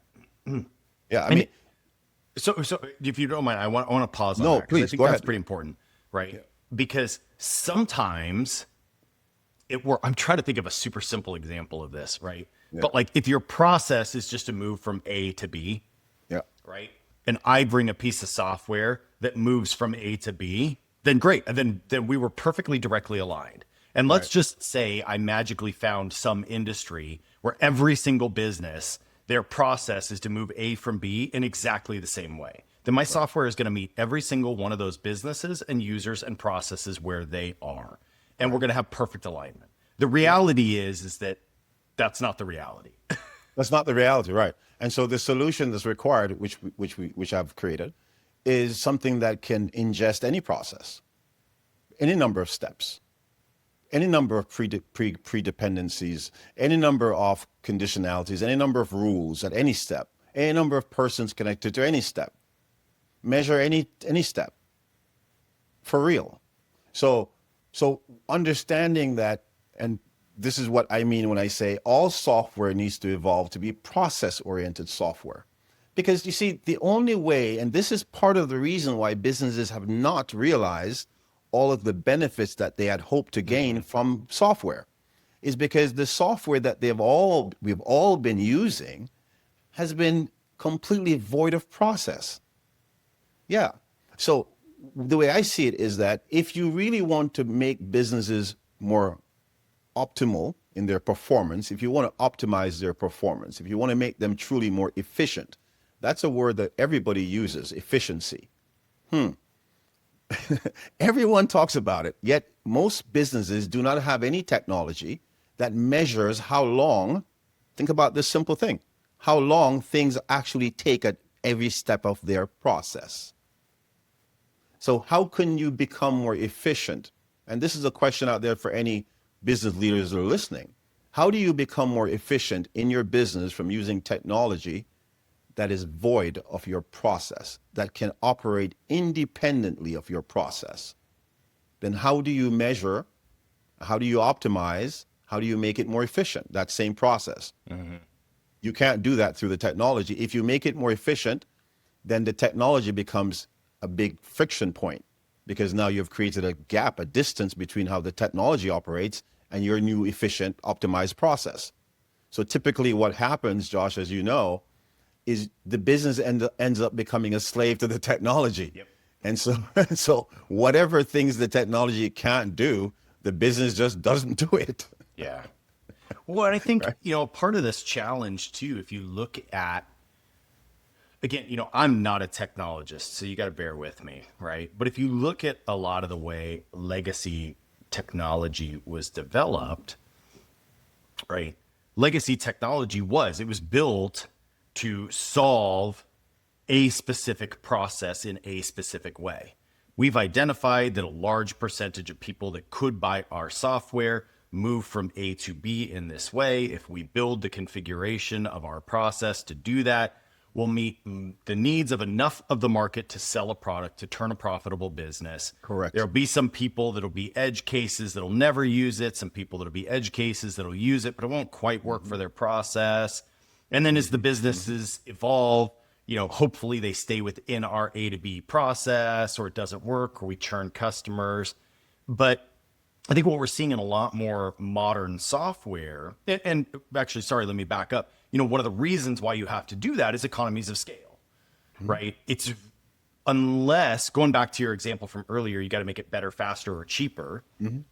[SPEAKER 1] Yeah, I mean,
[SPEAKER 4] so if you don't mind, I want to pause on
[SPEAKER 1] no,
[SPEAKER 4] that, 'cause
[SPEAKER 1] please,
[SPEAKER 4] I think
[SPEAKER 1] go
[SPEAKER 4] that's
[SPEAKER 1] ahead.
[SPEAKER 4] pretty important, right? Because sometimes I'm trying to think of a super simple example of this, right?
[SPEAKER 1] Yeah.
[SPEAKER 4] But like if your process is just to move from A to B,
[SPEAKER 1] Yeah.
[SPEAKER 4] right? And I bring a piece of software that moves from A to B, then great. And then we were perfectly directly aligned. And let's just say I magically found some industry where every single business, their process is to move A from B in exactly the same way. Then my software is going to meet every single one of those businesses and users and processes where they are. And we're going to have perfect alignment. The reality is that that's not the reality.
[SPEAKER 1] That's not the reality, right? And so the solution that's required, which I've created, is something that can ingest any process, any number of steps, any number of pre-dependencies, any number of conditionalities, any number of rules at any step, any number of persons connected to any step, measure any step, for real. So understanding that, and this is what I mean when I say all software needs to evolve to be process-oriented software. Because you see, the only way, and this is part of the reason why businesses have not realized all of the benefits that they had hoped to gain from software, is because the software that we've all been using has been completely void of process. Yeah. So the way I see it is that if you really want to make businesses more optimal in their performance, if you want to optimize their performance, if you want to make them truly more efficient, that's a word that everybody uses, efficiency. Everyone talks about it, yet most businesses do not have any technology that measures how long, think about this simple thing, how long things actually take at every step of their process. So how can you become more efficient? And this is a question out there for any business leaders that are listening. How do you become more efficient in your business from using technology that is void of your process, that can operate independently of your process? Then how do you measure? How do you optimize? How do you make it more efficient, that same process? You can't do that through the technology. If you make it more efficient, then the technology becomes a big friction point, because now you've created a gap, a distance between how the technology operates and your new efficient, optimized process. So typically what happens, Josh, as you know, is the business ends up becoming a slave to the technology.
[SPEAKER 4] Yep.
[SPEAKER 1] And so whatever things the technology can't do, the business just doesn't do it.
[SPEAKER 4] Yeah. Well, and I think, part of this challenge too, if you look at, again, I'm not a technologist, so you got to bear with me, right? But if you look at a lot of the way legacy technology was developed, right? Legacy technology it was built to solve a specific process in a specific way. We've identified that a large percentage of people that could buy our software move from A to B in this way. If we build the configuration of our process to do that, we'll meet the needs of enough of the market to sell a product, to turn a profitable business.
[SPEAKER 1] Correct.
[SPEAKER 4] There'll be some people that'll be edge cases that'll never use it, some people that'll be edge cases that'll use it, but it won't quite work for their process. And then as the businesses evolve, hopefully they stay within our A to B process, or it doesn't work, or we churn customers. But I think what we're seeing in a lot more modern software, and actually, sorry, let me back up. One of the reasons why you have to do that is economies of scale, right? It's unless, going back to your example from earlier, you got to make it better, faster, or cheaper,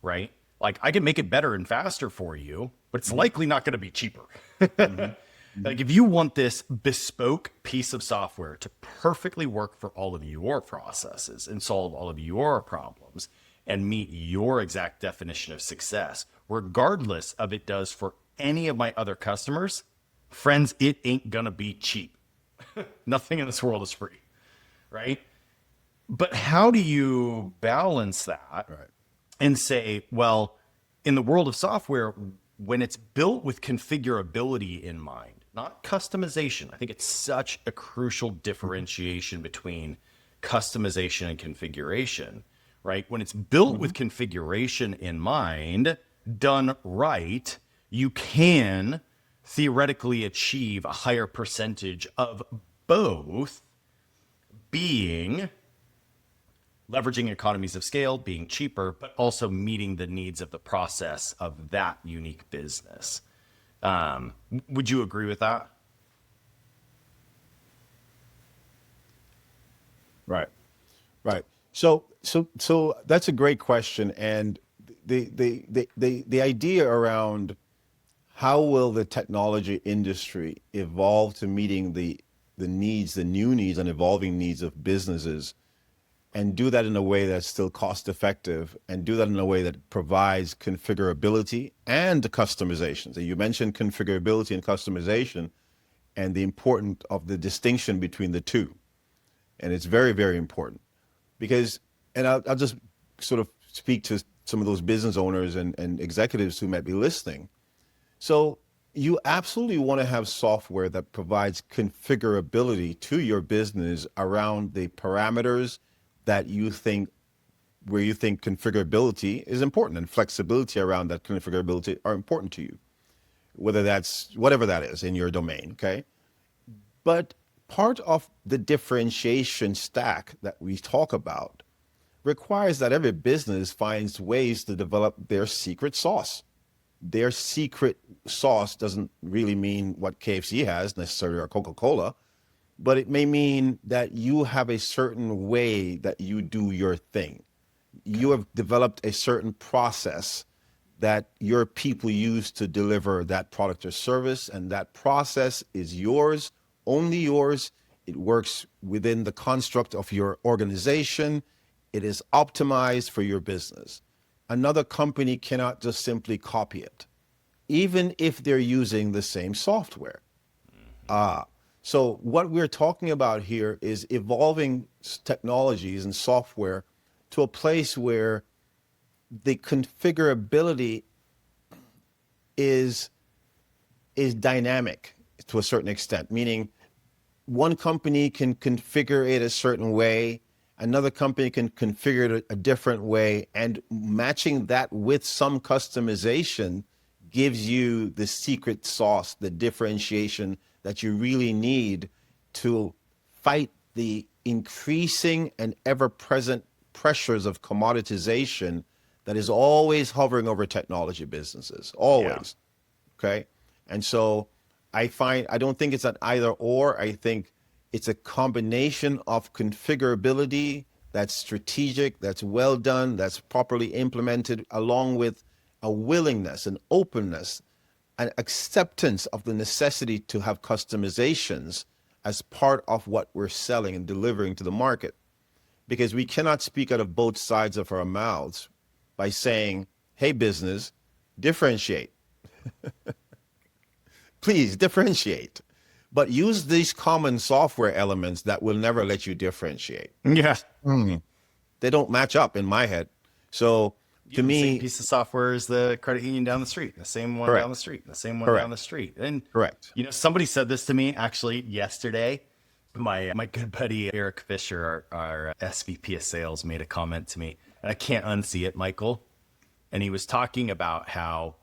[SPEAKER 4] right? Like I can make it better and faster for you, but it's likely not going to be cheaper. Like if you want this bespoke piece of software to perfectly work for all of your processes and solve all of your problems and meet your exact definition of success, regardless of it does for any of my other customers, friends, it ain't gonna be cheap. Nothing in this world is free, right? But how do you balance that and say, well, in the world of software, when it's built with configurability in mind, not customization, I think it's such a crucial differentiation between customization and configuration, right? When it's built with configuration in mind, done right, you can theoretically achieve a higher percentage of both being leveraging economies of scale, being cheaper, but also meeting the needs of the process of that unique business. Would you agree with that?
[SPEAKER 1] Right. Right. So that's a great question. And the idea around how will the technology industry evolve to meeting the needs, the new needs and evolving needs of businesses, and do that in a way that's still cost effective, and do that in a way that provides configurability and customization. So you mentioned configurability and customization and the importance of the distinction between the two. And it's very, very important because, and I'll just sort of speak to some of those business owners and executives who might be listening. So you absolutely want to have software that provides configurability to your business around the parameters that you think, where you think configurability is important, and flexibility around that configurability are important to you, whether that's whatever that is in your domain, okay? But part of the differentiation stack that we talk about requires that every business finds ways to develop their secret sauce. Their secret sauce doesn't really mean what KFC has necessarily, or Coca-Cola, but it may mean that you have a certain way that you do your thing. You have developed a certain process that your people use to deliver that product or service, and that process is yours, only yours. It works within the construct of your organization. It is optimized for your business. Another company cannot just simply copy it, even if they're using the same software. So what we're talking about here is evolving technologies and software to a place where the configurability is dynamic to a certain extent, meaning one company can configure it a certain way, another company can configure it a different way, and matching that with some customization gives you the secret sauce, the differentiation that you really need to fight the increasing and ever-present pressures of commoditization that is always hovering over technology businesses, always. Okay. And so I don't think it's an either or. I think it's a combination of configurability that's strategic, that's well done, that's properly implemented, along with a willingness, an openness, an acceptance of the necessity to have customizations as part of what we're selling and delivering to the market. Because we cannot speak out of both sides of our mouths by saying, hey, business, differentiate. Please differentiate. But use these common software elements that will never let you differentiate.
[SPEAKER 4] Yeah.
[SPEAKER 1] They don't match up in my head. So to me,
[SPEAKER 4] the same piece of software is the credit union down the street, the same one down the street, the same one down the street. And somebody said this to me actually yesterday. My good buddy Eric Fisher, our SVP of sales, made a comment to me, and I can't unsee it, Michael. And he was talking about how,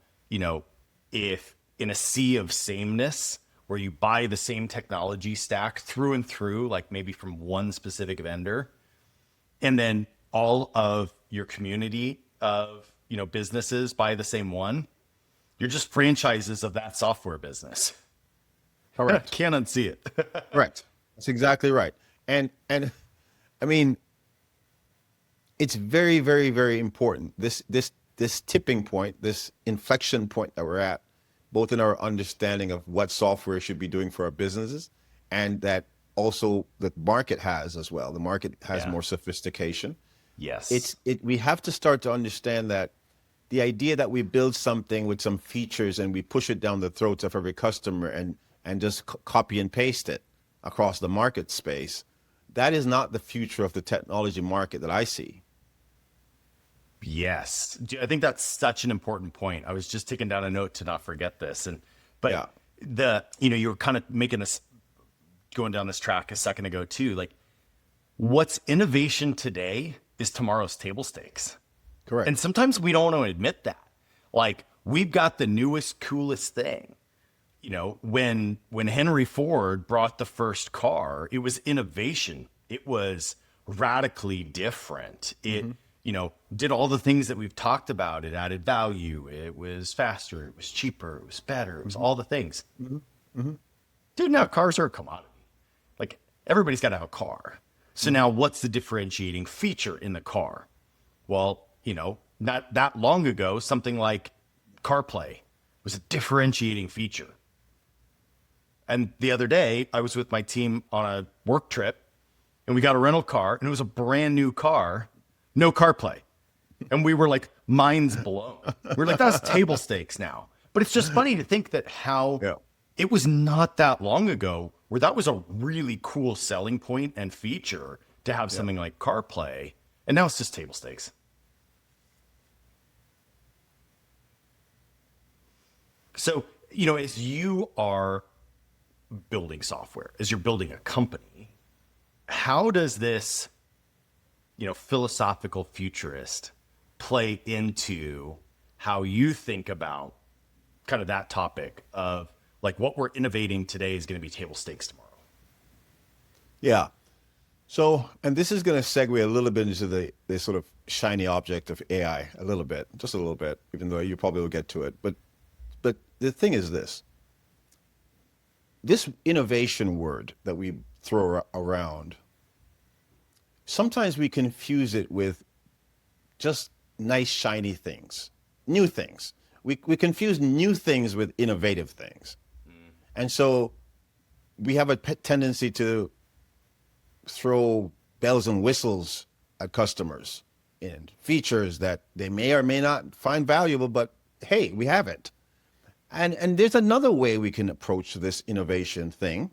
[SPEAKER 4] if in a sea of sameness, where you buy the same technology stack through and through, like maybe from one specific vendor, and then all of your community of businesses by the same one, you're just franchises of that software business.
[SPEAKER 1] Correct.
[SPEAKER 4] Can't unsee it.
[SPEAKER 1] Correct. That's exactly right. And I mean, it's very, very, very important. This tipping point, this inflection point that we're at, both in our understanding of what software should be doing for our businesses, and that also the market has as well. The market has more sophistication.
[SPEAKER 4] Yes.
[SPEAKER 1] We have to start to understand that the idea that we build something with some features and we push it down the throats of every customer and just copy and paste it across the market space, that is not the future of the technology market that I see.
[SPEAKER 4] Yes. I think that's such an important point. I was just taking down a note to not forget this. You were kind of making us going down this track a second ago too. Like, what's innovation today is tomorrow's table stakes.
[SPEAKER 1] Correct.
[SPEAKER 4] And sometimes we don't want to admit that. Like, we've got the newest, coolest thing. When Henry Ford brought the first car, it was innovation. It was radically different. It, did all the things that we've talked about. It added value. It was faster. It was cheaper. It was better. It was all the things. Dude, now cars are a commodity. Like, everybody's got to have a car. So now what's the differentiating feature in the car? Well, not that long ago, something like CarPlay was a differentiating feature. And the other day, I was with my team on a work trip, and we got a rental car, and it was a brand new car, no CarPlay. And we were like, minds blown. We're like, that's table stakes now. But it's just funny to think that it was not that long ago where that was a really cool selling point and feature to have something like CarPlay. And now it's just table stakes. So, as you are building software, as you're building a company, how does this, philosophical futurist play into how you think about kind of that topic of like what we're innovating today is going to be table stakes tomorrow?
[SPEAKER 1] Yeah. So, and this is going to segue a little bit into the sort of shiny object of AI, just a little bit, even though you probably will get to it. But the thing is this innovation word that we throw around, sometimes we confuse it with just nice, shiny things, new things. We confuse new things with innovative things. And so we have a tendency to throw bells and whistles at customers and features that they may or may not find valuable, but hey, we have it. And there's another way we can approach this innovation thing,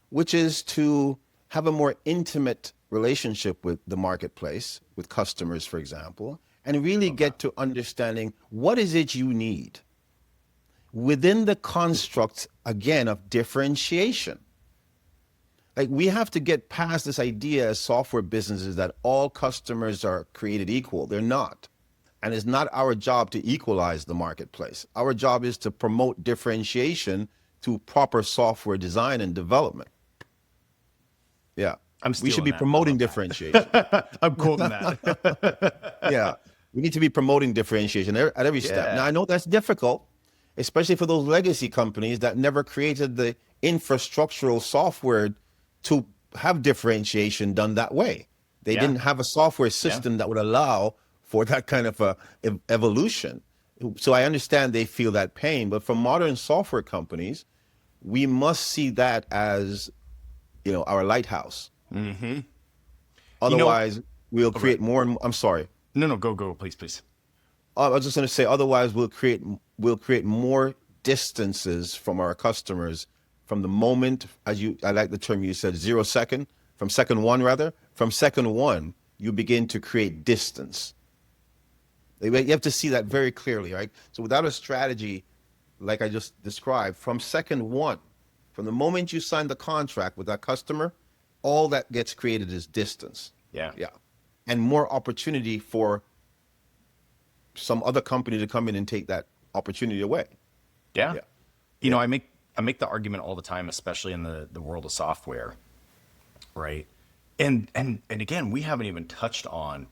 [SPEAKER 1] which is to have a more intimate relationship with the marketplace, with customers, for example, and really get to understanding what is it you need within the construct, again, of differentiation. Like, we have to get past this idea as software businesses that all customers are created equal. They're not. And it's not our job to equalize the marketplace. Our job is to promote differentiation through proper software design and development. Yeah. We should be promoting differentiation.
[SPEAKER 4] I'm quoting that.
[SPEAKER 1] Yeah. We need to be promoting differentiation at every step. Now, I know that's difficult, especially for those legacy companies that never created the infrastructural software to have differentiation done that way. They didn't have a software system that would allow for that kind of evolution. So I understand they feel that pain, but for modern software companies, we must see that as, our lighthouse.
[SPEAKER 4] Mm-hmm.
[SPEAKER 1] Otherwise, we'll create more. I'm sorry.
[SPEAKER 4] No, go, please.
[SPEAKER 1] I was just going to say, otherwise we'll create more distances from our customers from the moment, I like the term you said, from second one, you begin to create distance. You have to see that very clearly, right? So without a strategy, like I just described, from second one, from the moment you sign the contract with that customer, all that gets created is distance.
[SPEAKER 4] Yeah.
[SPEAKER 1] And more opportunity for some other company to come in and take that opportunity away.
[SPEAKER 4] Yeah. I make the argument all the time, especially in the world of software, right? And again, we haven't even touched on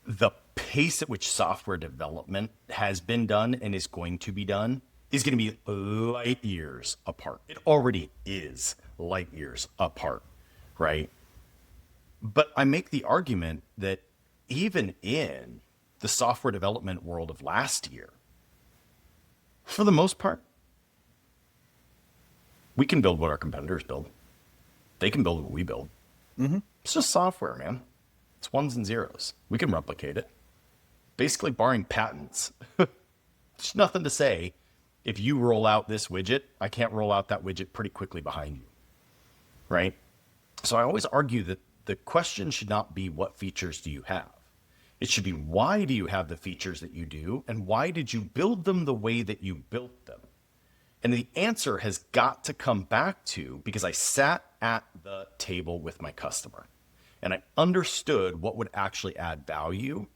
[SPEAKER 4] the pace at which software development has been done and is going to be done is going to be light years apart. It already is light years apart, right? But I make the argument that even in the software development world of last year, for the most part, we can build what our competitors build. They can build what we build. It's just software, man. It's ones and zeros. We can replicate it. Basically, barring patents. There's nothing to say. If you roll out this widget, I can't roll out that widget pretty quickly behind you, right? So I always argue that the question should not be what features do you have? It should be why do you have the features that you do, and why did you build them the way that you built them? And the answer has got to come back to, because I sat at the table with my customer and I understood what would actually add value,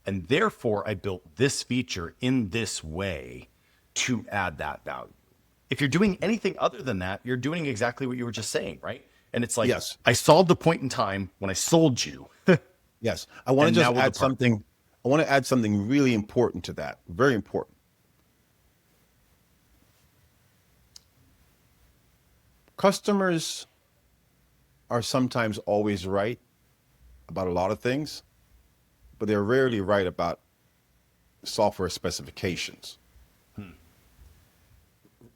[SPEAKER 4] and therefore I built this feature in this way to add that value. If you're doing anything other than that, you're doing exactly what you were just saying, right? And it's like,
[SPEAKER 1] Yes.
[SPEAKER 4] I solved the point in time when I sold you.
[SPEAKER 1] Yes. I want
[SPEAKER 4] And
[SPEAKER 1] to
[SPEAKER 4] now
[SPEAKER 1] just
[SPEAKER 4] we'll
[SPEAKER 1] add
[SPEAKER 4] depart.
[SPEAKER 1] something. I want to add something really important to that. Very important. Customers are sometimes always right about a lot of things, but they're rarely right about software specifications.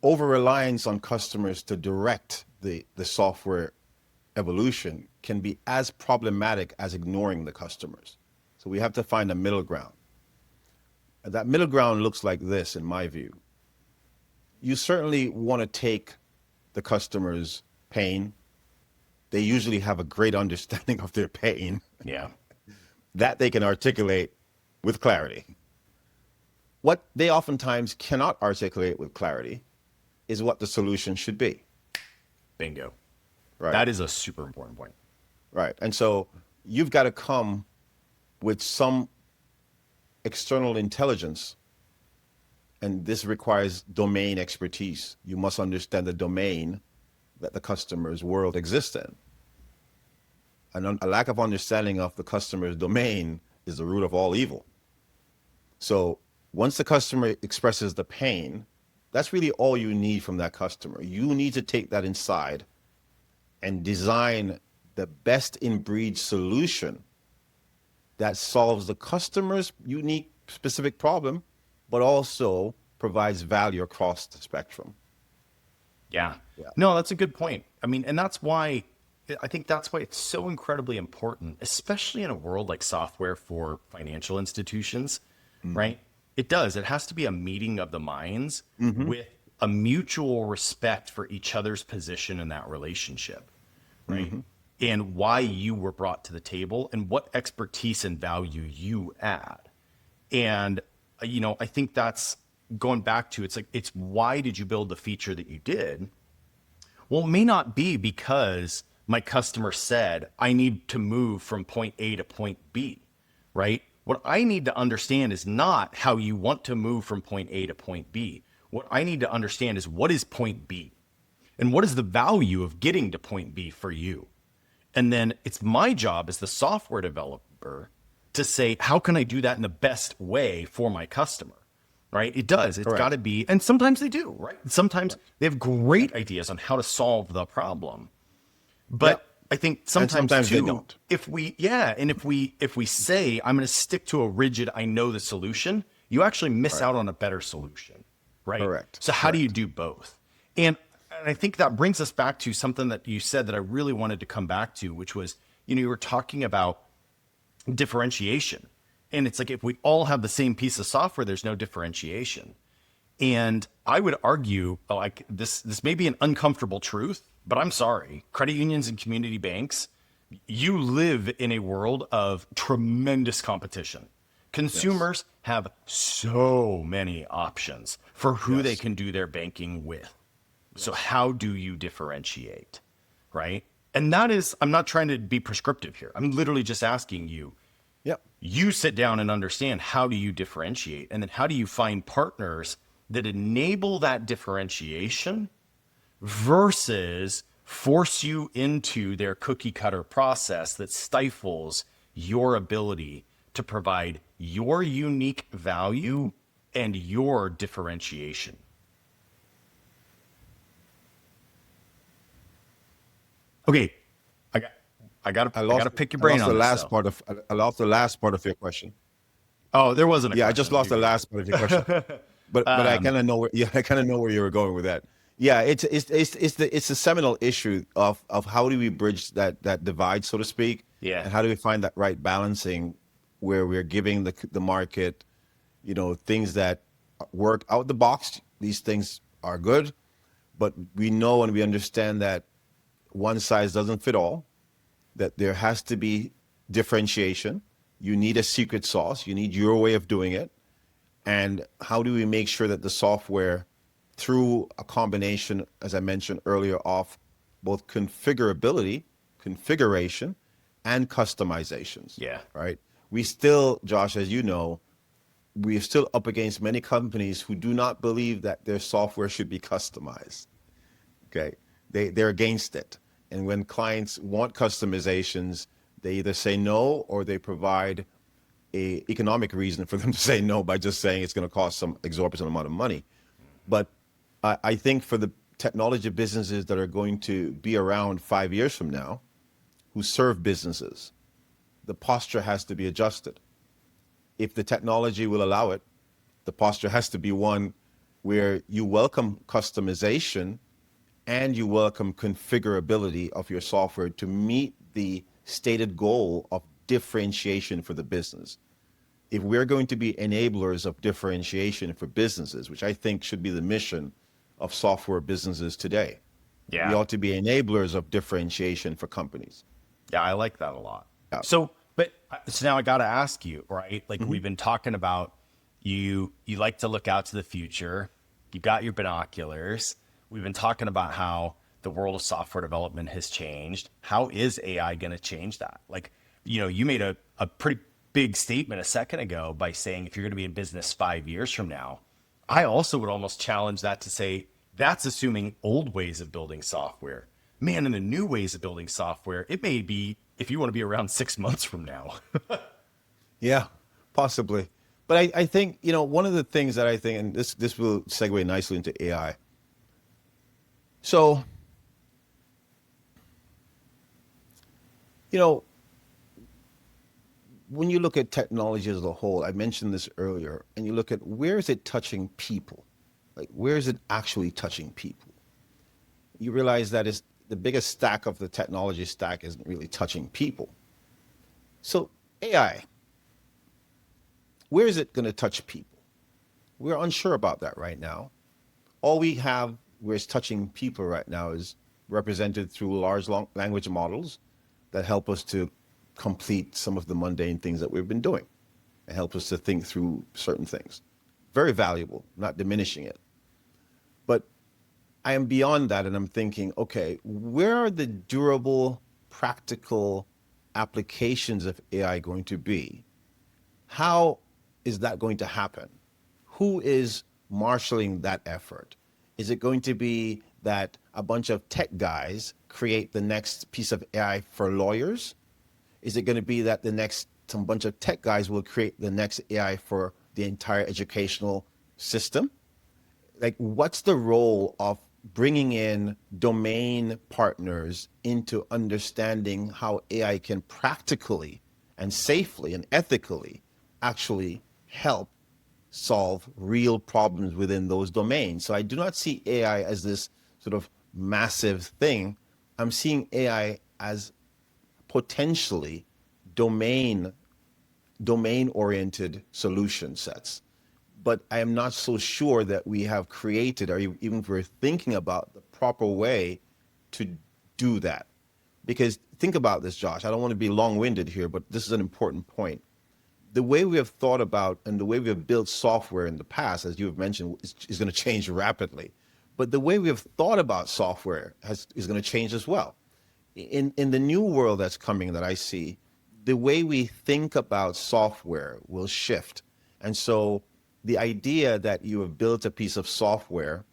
[SPEAKER 1] Over-reliance on customers to direct the software evolution can be as problematic as ignoring the customers. So we have to find a middle ground. And that middle ground looks like this, in my view. You certainly want to take the customer's pain. They usually have a great understanding of their pain
[SPEAKER 4] Yeah.
[SPEAKER 1] that they can articulate with clarity. What they oftentimes cannot articulate with clarity is what the solution should be.
[SPEAKER 4] Bingo.
[SPEAKER 1] Right.
[SPEAKER 4] That is a super important point.
[SPEAKER 1] Right. And so you've got to come with some external intelligence, and this requires domain expertise. You must understand the domain that the customer's world exists in. And a lack of understanding of the customer's domain is the root of all evil. So once the customer expresses the pain, that's really all you need from that customer. You need to take that inside and design the best in breed solution that solves the customer's unique specific problem, but also provides value across the spectrum.
[SPEAKER 4] Yeah.
[SPEAKER 1] Yeah.
[SPEAKER 4] No, that's a good point. I mean, and that's why I think that's why it's so incredibly important, especially in a world like software for financial institutions, right? It has to be a meeting of the minds with a mutual respect for each other's position in that relationship, right? And why you were brought to the table and what expertise and value you add. And, I think that's going back to, it's why did you build the feature that you did? Well, it may not be because my customer said, I need to move from point A to point B, right? What I need to understand is not how you want to move from point A to point B. What I need to understand is what is point B and what is the value of getting to point B for you? And then it's my job as the software developer to say, how can I do that in the best way for my customer? Right? It does. It's got to be, and sometimes they do, right? Sometimes they have great ideas on how to solve the problem. But I think sometimes
[SPEAKER 1] they
[SPEAKER 4] too,
[SPEAKER 1] don't.
[SPEAKER 4] if we say I'm going to stick to a rigid, I know the solution, you actually miss out on a better solution, right?
[SPEAKER 1] Correct.
[SPEAKER 4] So how do you do both? And I think that brings us back to something that you said that I really wanted to come back to, which was, you were talking about differentiation. And it's like, if we all have the same piece of software, there's no differentiation. And I would argue, like, this may be an uncomfortable truth, but I'm sorry, credit unions and community banks, you live in a world of tremendous competition. Consumers have so many options for who they can do their banking with. So how do you differentiate, right? And that is, I'm not trying to be prescriptive here. I'm literally just asking you, you sit down and understand, how do you differentiate? And then how do you find partners that enable that differentiation versus force you into their cookie cutter process that stifles your ability to provide your unique value and your differentiation. Okay, I got to pick your brain on this.
[SPEAKER 1] I lost the last part of your question.
[SPEAKER 4] Oh, there wasn't a question.
[SPEAKER 1] I just lost the last part of your question. But I kind of know where you were going with that. Yeah, it's the seminal issue of how do we bridge that divide, so to speak.
[SPEAKER 4] Yeah.
[SPEAKER 1] And how do we find that right balancing where we're giving the market, things that work out the box. These things are good, but we know and we understand that one size doesn't fit all, that there has to be differentiation. You need a secret sauce. You need your way of doing it. And how do we make sure that the software, through a combination, as I mentioned earlier, of both configuration, and customizations.
[SPEAKER 4] Yeah.
[SPEAKER 1] Right. We still, Josh, as you know, we are still up against many companies who do not believe that their software should be customized. Okay. They're against it. And when clients want customizations, they either say no or they provide a economic reason for them to say no by just saying it's going to cost some exorbitant amount of money. But I think for the technology businesses that are going to be around 5 years from now, who serve businesses, the posture has to be adjusted. If the technology will allow it, the posture has to be one where you welcome customization and you welcome configurability of your software to meet the stated goal of differentiation for the business. If we're going to be enablers of differentiation for businesses, which I think should be the mission of software businesses today, we ought to be enablers of differentiation for companies.
[SPEAKER 4] Yeah, I like that a lot.
[SPEAKER 1] Yeah.
[SPEAKER 4] So now I got to ask you, right? Like we've been talking about, you like to look out to the future. You got your binoculars. We've been talking about how the world of software development has changed. How is AI going to change that? Like, you made a pretty big statement a second ago by saying if you're going to be in business 5 years from now. I also would almost challenge that to say that's assuming old ways of building software. Man, and the new ways of building software, it may be if you want to be around 6 months from now.
[SPEAKER 1] Yeah, possibly. But I think, one of the things that I think, and this will segue nicely into AI. So, when you look at technology as a whole, I mentioned this earlier, and you look at where is it touching people? Like, where is it actually touching people? You realize that is the biggest stack of the technology stack isn't really touching people. So AI, where is it going to touch people? We're unsure about that right now. All we have where it's touching people right now is represented through large language models that help us to complete some of the mundane things that we've been doing and help us to think through certain things. Very valuable, not diminishing it. But I am beyond that, and I'm thinking, okay, where are the durable, practical applications of AI going to be? How is that going to happen? Who is marshaling that effort? Is it going to be that a bunch of tech guys create the next piece of AI for lawyers? Is it going to be that some bunch of tech guys will create the next AI for the entire educational system? Like, what's the role of bringing in domain partners into understanding how AI can practically and safely and ethically actually help solve real problems within those domains? So I do not see AI as this sort of massive thing. I'm seeing AI as potentially domain-oriented solution sets. But I am not so sure that we have created, or even if we're thinking about the proper way to do that. Because think about this, Josh. I don't want to be long-winded here, but this is an important point. The way we have thought about and the way we have built software in the past, as you have mentioned, is going to change rapidly. But the way we have thought about software is going to change as well. In the new world that's coming that I see, the way we think about software will shift. And so the idea that you have built a piece of software,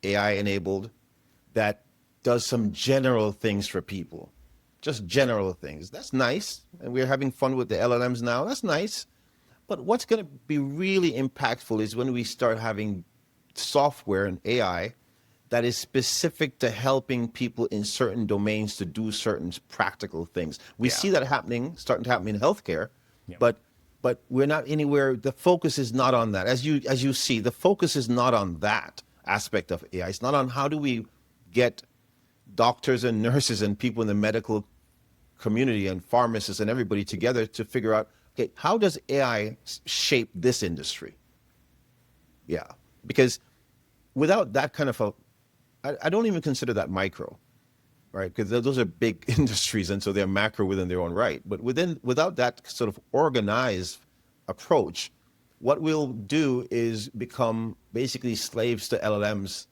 [SPEAKER 1] AI enabled, that does some general things for people, just general things. That's nice. And we're having fun with the LLMs now. That's nice. But what's going to be really impactful is when we start having software and AI that is specific to helping people in certain domains to do certain practical things. We see that starting to happen in healthcare, but we're not anywhere. The focus is not on that. As you see, the focus is not on that aspect of AI. It's not on how do we get doctors and nurses and people in the medical community and pharmacists and everybody together to figure out, okay, how does AI shape this industry? Yeah, because without that kind of I don't even consider that micro, right? Because those are big industries, and so they're macro within their own right. But without that sort of organized approach, what we'll do is become basically slaves to LLMs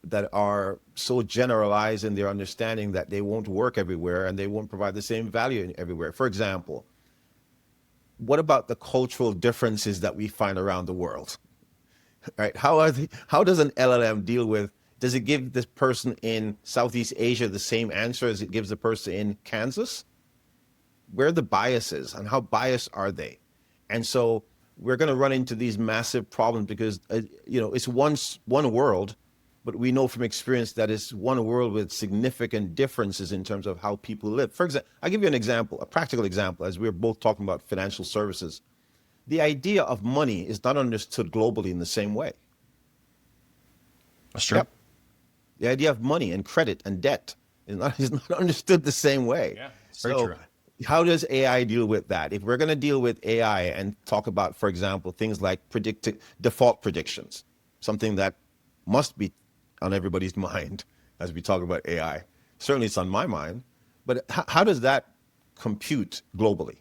[SPEAKER 1] that are so generalized in their understanding that they won't work everywhere and they won't provide the same value everywhere. For example, what about the cultural differences that we find around the world? Right? How does an LLM deal with? Does it give this person in Southeast Asia the same answer as it gives the person in Kansas? Where are the biases and how biased are they? And so we're going to run into these massive problems because it's one world, but we know from experience that it's one world with significant differences in terms of how people live. For example, I'll give you an example, a practical example, as we're both talking about financial services. The idea of money is not understood globally in the same way.
[SPEAKER 3] That's true.
[SPEAKER 1] Yep. The idea of money and credit and debt is not understood the same way.
[SPEAKER 3] Yeah, it's
[SPEAKER 1] so
[SPEAKER 3] very true.
[SPEAKER 1] How does AI deal with that? If we're going to deal with AI and talk about, for example, things like default predictions, something that must be on everybody's mind as we talk about AI. Certainly it's on my mind, but how does that compute globally?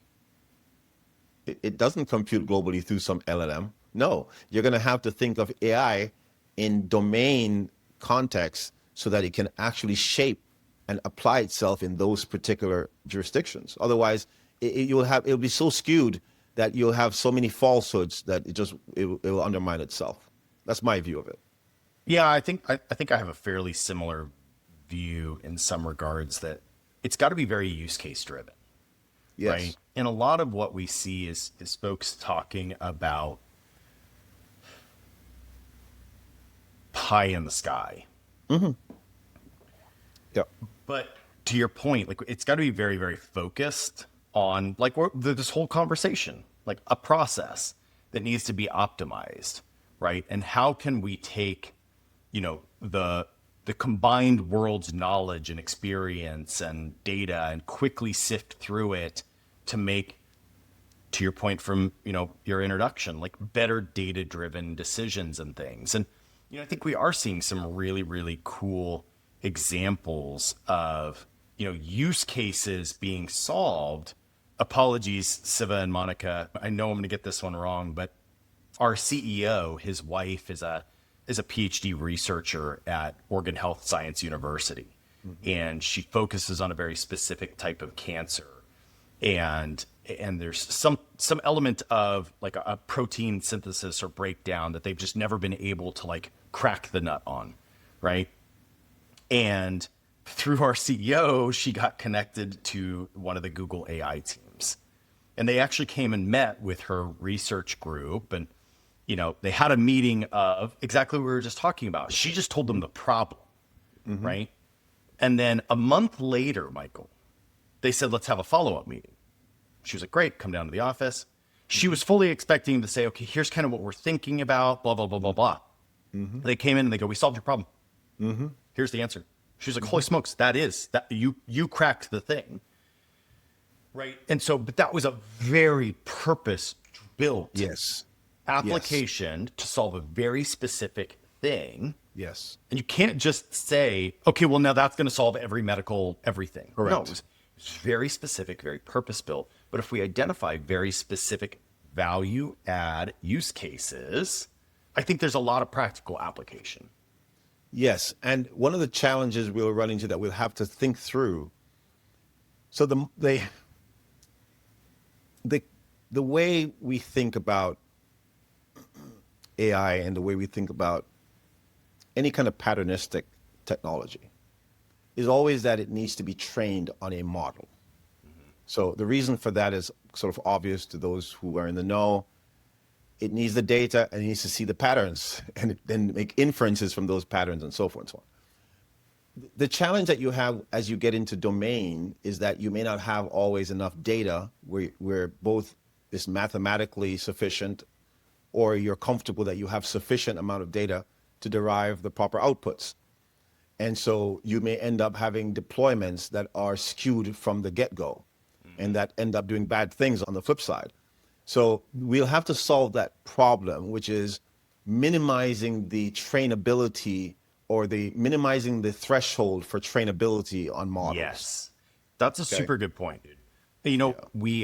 [SPEAKER 1] It doesn't compute globally through some LLM. No, you're going to have to think of AI in domain context so that it can actually shape and apply itself in those particular jurisdictions. Otherwise, it'll be so skewed that you'll have so many falsehoods that it will undermine itself. That's my view of it.
[SPEAKER 4] Yeah, I think I have a fairly similar view in some regards that it's got to be very use case driven.
[SPEAKER 1] Yes.
[SPEAKER 4] Right. And a lot of what we see is folks talking about pie in the sky.
[SPEAKER 1] Mm-hmm. Yeah.
[SPEAKER 4] But to your point, like it's got to be very, very focused on like this whole conversation, like a process that needs to be optimized, right? And how can we take, the combined world's knowledge and experience and data and quickly sift through it to make, to your point from, your introduction, like better data-driven decisions and things. And, I think we are seeing some really, really cool examples of, use cases being solved. Apologies, Siva and Monica. I know I'm going to get this one wrong, but our CEO, his wife is a PhD researcher at Oregon Health Science University. Mm-hmm. And she focuses on a very specific type of cancer. And there's some element of like a protein synthesis or breakdown that they've just never been able to like crack the nut on, right? And through our CEO, she got connected to one of the Google AI teams. And they actually came and met with her research group. And, they had a meeting of exactly what we were just talking about. She just told them the problem, mm-hmm. right? And then a month later, Michael, they said, let's have a follow-up meeting. She was like, great, come down to the office. She was fully expecting to say, okay, here's kind of what we're thinking about, blah, blah, blah, blah, blah. Mm-hmm. They came in and they go, we solved your problem. Mm-hmm. Here's the answer. She was like, holy smokes, that you cracked the thing. Right. And so, but that was a very purpose-built application to solve a very specific thing.
[SPEAKER 1] Yes.
[SPEAKER 4] And you can't just say, okay, well, now that's going to solve every medical everything.
[SPEAKER 1] Correct.
[SPEAKER 4] No, it's very specific, very purpose-built. But if we identify very specific value add use cases, I think there's a lot of practical application.
[SPEAKER 1] Yes. And one of the challenges we'll run into that we'll have to think through. So the way we think about AI and the way we think about any kind of patternistic technology is always that it needs to be trained on a model. So the reason for that is sort of obvious to those who are in the know. It needs the data and it needs to see the patterns and then make inferences from those patterns and so forth and so on. The challenge that you have as you get into domain is that you may not have always enough data where both is mathematically sufficient or you're comfortable that you have sufficient amount of data to derive the proper outputs. And so you may end up having deployments that are skewed from the get-go and that end up doing bad things on the flip side. So we'll have to solve that problem, which is minimizing the trainability or minimizing the threshold for trainability on models.
[SPEAKER 4] Yes, that's a super good point, dude. You know,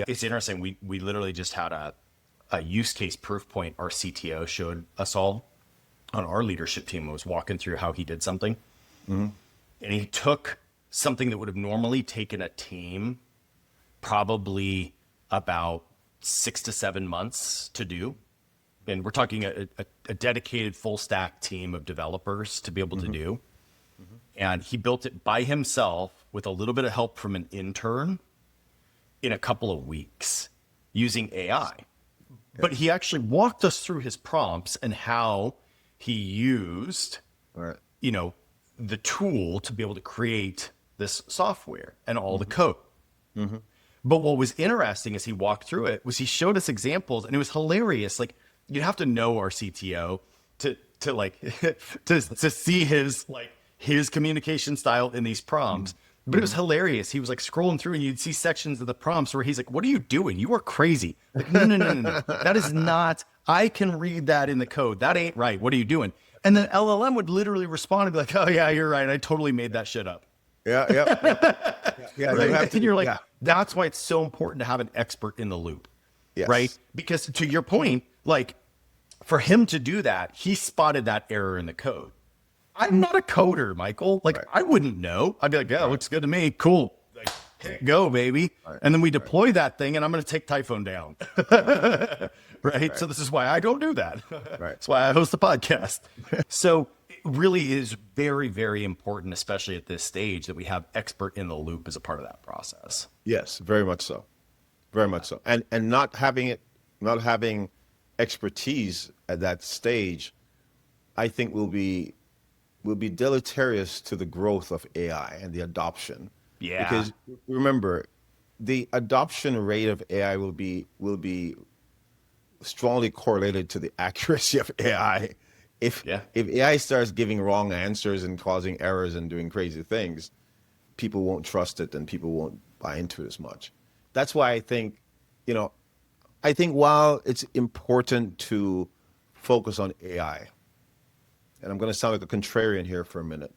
[SPEAKER 4] it's interesting. We literally just had a use case proof point our CTO showed us all on our leadership team. Was walking through how he did something. And he took something that would have normally taken a team probably about 6 to 7 months to do. And we're talking a dedicated full stack team of developers to be able to do. And he built it by himself with a little bit of help from an intern in a couple of weeks using AI. But he actually walked us through his prompts and how he used, you know, the tool to be able to create this software and all the code. But what was interesting as he walked through it was he showed us examples, and it was hilarious. Like, you'd have to know our CTO to like to see his communication style in these prompts. But it was hilarious. He was like scrolling through, and you'd see sections of the prompts where he's like, "What are you doing? You are crazy." Like, no. That is not. I can read that in the code. That ain't right. What are you doing? And then LLM would literally respond and be like, "Oh yeah, you're right. I totally made that shit up."
[SPEAKER 1] Yeah.
[SPEAKER 4] Right? And you're like, that's why it's so important to have an expert in the loop, right? Because to your point, like for him to do that, he spotted that error in the code. I'm not a coder, Michael. Like I wouldn't know. I'd be like, yeah, looks good to me. Cool. Like, go, baby. And then we deploy that thing, and I'm going to take Typhon down. Right? So this is why I don't do that. That's why I host the podcast. So it really is very, very important, especially at this stage, that we have expert in the loop as a part of that process.
[SPEAKER 1] Yes, very much so. Very much so. And not having expertise at that stage, I think will be deleterious to the growth of AI and the adoption.
[SPEAKER 4] Yeah.
[SPEAKER 1] Because remember, the adoption rate of AI will be strongly correlated to the accuracy of AI. If AI starts giving wrong answers and causing errors and doing crazy things, people won't trust it and people won't buy into it as much. That's why I think while it's important to focus on AI, and I'm going to sound like a contrarian here for a minute,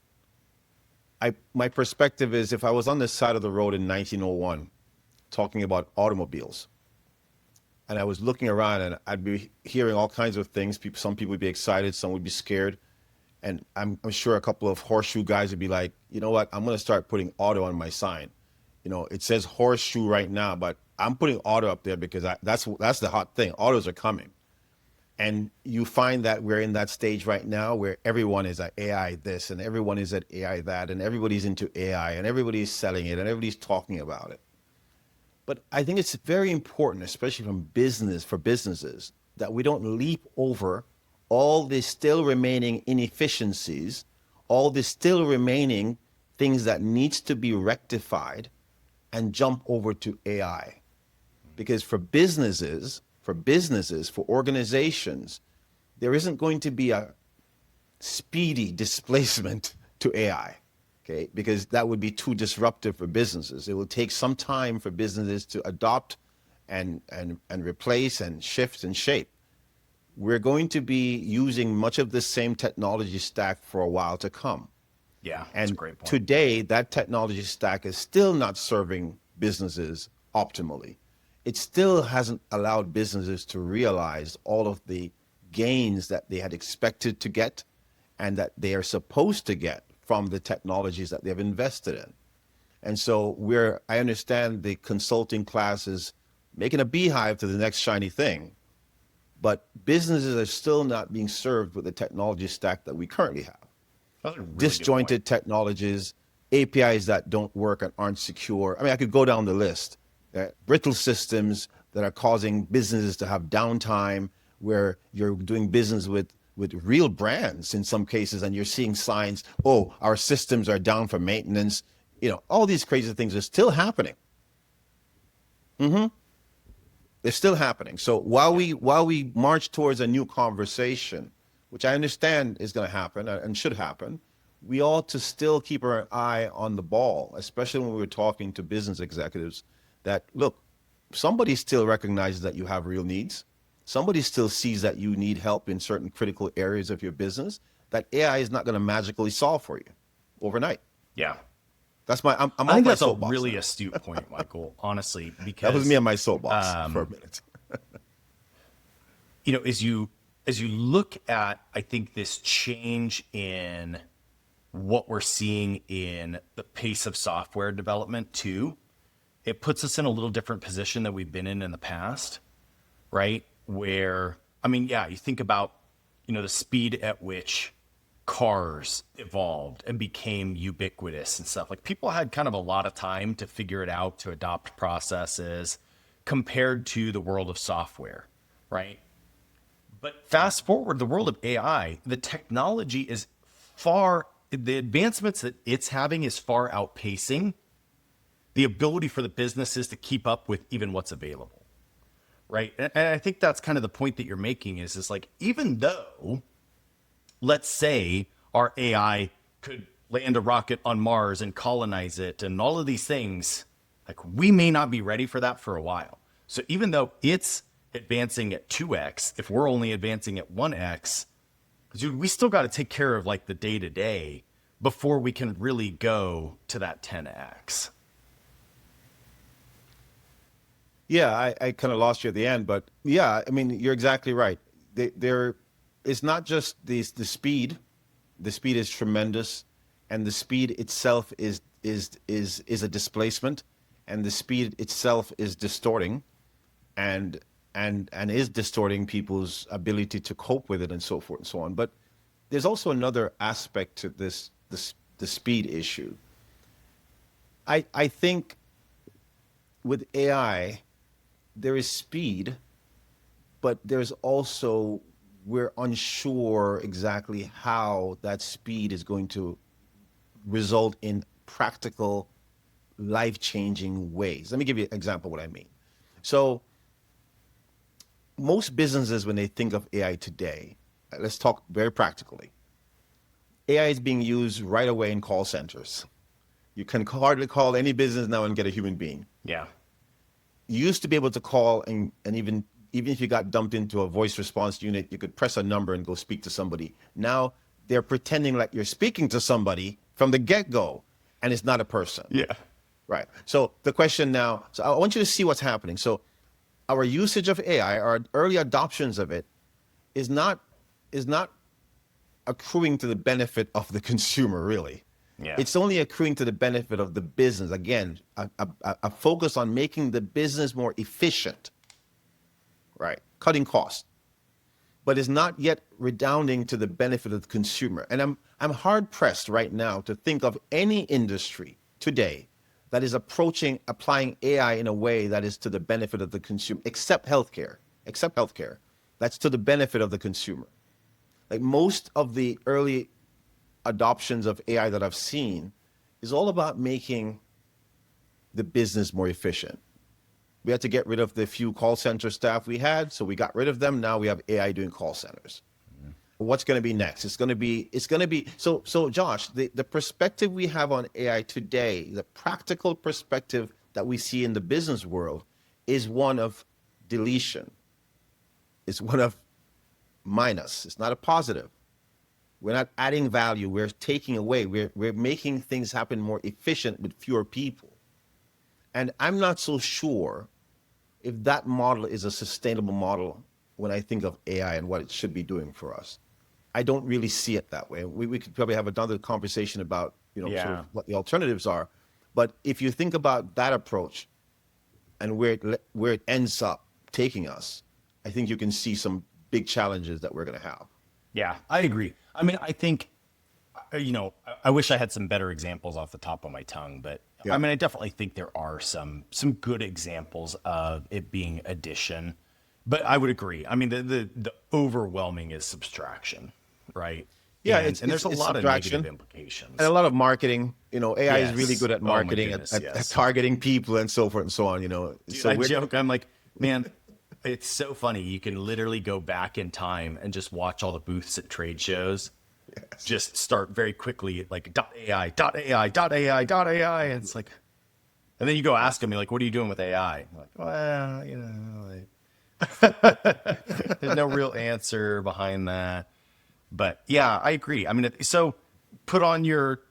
[SPEAKER 1] my perspective is if I was on this side of the road in 1901 talking about automobiles, and I was looking around and I'd be hearing all kinds of things. Some people would be excited, some would be scared. And I'm sure a couple of horseshoe guys would be like, you know what, I'm going to start putting auto on my sign. You know, it says horseshoe right now, but I'm putting auto up there because that's the hot thing. Autos are coming. And you find that we're in that stage right now where everyone is at AI this and everyone is at AI that and everybody's into AI and everybody's selling it and everybody's talking about it. But I think it's very important, especially for businesses, that we don't leap over all the still remaining inefficiencies, all the still remaining things that needs to be rectified and jump over to AI. Because for businesses, for organizations, there isn't going to be a speedy displacement to AI, okay? Because that would be too disruptive for businesses. It will take some time for businesses to adopt and replace and shift and shape. We're going to be using much of the same technology stack for a while to come.
[SPEAKER 4] Yeah, that's a great point.
[SPEAKER 1] Today, that technology stack is still not serving businesses optimally. It still hasn't allowed businesses to realize all of the gains that they had expected to get and that they are supposed to get from the technologies that they've invested in. And so I understand the consulting class is making a beehive to the next shiny thing, but businesses are still not being served with the technology stack that we currently have.
[SPEAKER 4] That's a really
[SPEAKER 1] disjointed technologies, APIs that don't work and aren't secure. I mean, I could go down the list. brittle systems that are causing businesses to have downtime, where you're doing business with real brands in some cases, and you're seeing signs, oh, our systems are down for maintenance. All these crazy things are still happening. They're still happening. So while we march towards a new conversation, which I understand is going to happen and should happen, we ought to still keep our eye on the ball, especially when we're talking to business executives, that look, somebody still recognizes that you have real needs. Somebody still sees that you need help in certain critical areas of your business that AI is not going to magically solve for you overnight.
[SPEAKER 4] Yeah.
[SPEAKER 1] That's I'm
[SPEAKER 4] I think that's a
[SPEAKER 1] soapbox
[SPEAKER 4] really
[SPEAKER 1] now.
[SPEAKER 4] astute point, Michael, honestly, because
[SPEAKER 1] That was me on my soapbox for a minute.
[SPEAKER 4] as you look at, I think, this change in what we're seeing in the pace of software development too, it puts us in a little different position than we've been in the past, right? Where, you think about, the speed at which cars evolved and became ubiquitous and stuff. Like, people had kind of a lot of time to figure it out, to adopt processes compared to the world of software, right? But fast forward, the world of AI, the technology is the advancements that it's having is far outpacing the ability for the businesses to keep up with even what's available, right? And I think that's kind of the point that you're making is like, even though, let's say, our AI could land a rocket on Mars and colonize it and all of these things, like, we may not be ready for that for a while. So even though it's advancing at 2x, if we're only advancing at 1x, dude, we still got to take care of like the day-to-day before we can really go to that 10x.
[SPEAKER 1] Yeah, I kind of lost you at the end, but yeah, you're exactly right. It's not just the speed. The speed is tremendous, and the speed itself is a displacement, and the speed itself is distorting, and is distorting people's ability to cope with it, and so forth and so on. But there's also another aspect to the speed issue. I think with AI, there is speed, but there's also, we're unsure exactly how that speed is going to result in practical, life-changing ways. Let me give you an example of what I mean. So most businesses, when they think of AI today, let's talk very practically. AI is being used right away in call centers. You can hardly call any business now and get a human being.
[SPEAKER 4] Yeah.
[SPEAKER 1] You used to be able to call, and even if you got dumped into a voice response unit, you could press a number and go speak to somebody. Now they're pretending like you're speaking to somebody from the get-go, and it's not a person.
[SPEAKER 4] Yeah.
[SPEAKER 1] Right. So the question now, so I want you to see what's happening. So our usage of AI, our early adoptions of it, is not accruing to the benefit of the consumer, really.
[SPEAKER 4] Yeah.
[SPEAKER 1] It's only accruing to the benefit of the business. Again, a focus on making the business more efficient, right? Cutting costs, but it's not yet redounding to the benefit of the consumer. And I'm hard pressed right now to think of any industry today that is applying AI in a way that is to the benefit of the consumer, except healthcare. That's to the benefit of the consumer. Like, most of the early adoptions of AI that I've seen is all about making the business more efficient. We had to get rid of the few call center staff we had, so we got rid of them. Now we have AI doing call centers. Mm-hmm. What's going to be next? It's going to be so Josh, the perspective we have on AI today, the practical perspective that we see in the business world, is one of deletion. It's one of minus. It's not a positive. We're not adding value. We're taking away. We're making things happen more efficient with fewer people. And I'm not so sure if that model is a sustainable model when I think of AI and what it should be doing for us. I don't really see it that way. We could probably have another conversation about, sort of what the alternatives are. But if you think about that approach and where it ends up taking us, I think you can see some big challenges that we're going to have.
[SPEAKER 4] Yeah, I agree. I mean, I think, I wish I had some better examples off the top of my tongue, but
[SPEAKER 1] Yeah.
[SPEAKER 4] I mean, I definitely think there are some good examples of it being addition, but I would agree. I mean, the overwhelming is subtraction, right?
[SPEAKER 1] Yeah,
[SPEAKER 4] And there's a
[SPEAKER 1] it's
[SPEAKER 4] lot of negative
[SPEAKER 1] subtraction
[SPEAKER 4] implications.
[SPEAKER 1] and a lot of marketing. AI is really
[SPEAKER 4] Yes.
[SPEAKER 1] good at
[SPEAKER 4] Oh my
[SPEAKER 1] marketing,
[SPEAKER 4] goodness,
[SPEAKER 1] at
[SPEAKER 4] yes.
[SPEAKER 1] targeting people and so forth and so on.
[SPEAKER 4] Dude,
[SPEAKER 1] So
[SPEAKER 4] I
[SPEAKER 1] we're
[SPEAKER 4] joke. I'm like, man, it's so funny. You can literally go back in time and just watch all the booths at trade shows. Just start very quickly, like .ai, .ai, .ai, .ai. And it's like, and then you go ask them, you're like, what are you doing with AI? I'm like, well, there's no real answer behind that. But yeah, I agree. I mean, so put on your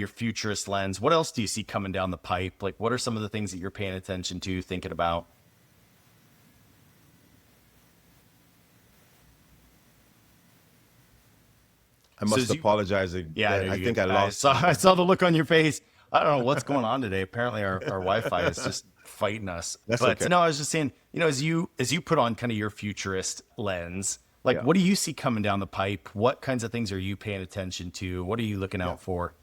[SPEAKER 4] futurist lens. What else do you see coming down the pipe? Like, what are some of the things that you're paying attention to, thinking about?
[SPEAKER 1] I must apologize.
[SPEAKER 4] Yeah,
[SPEAKER 1] I think I lost.
[SPEAKER 4] I saw the look on your face. I don't know what's going on today. Apparently, our Wi-Fi is just fighting us.
[SPEAKER 1] That's
[SPEAKER 4] but
[SPEAKER 1] okay.
[SPEAKER 4] no, I was just saying, as you put on kind of your futurist lens, like what do you see coming down the pipe? What kinds of things are you paying attention to? What are you looking out for?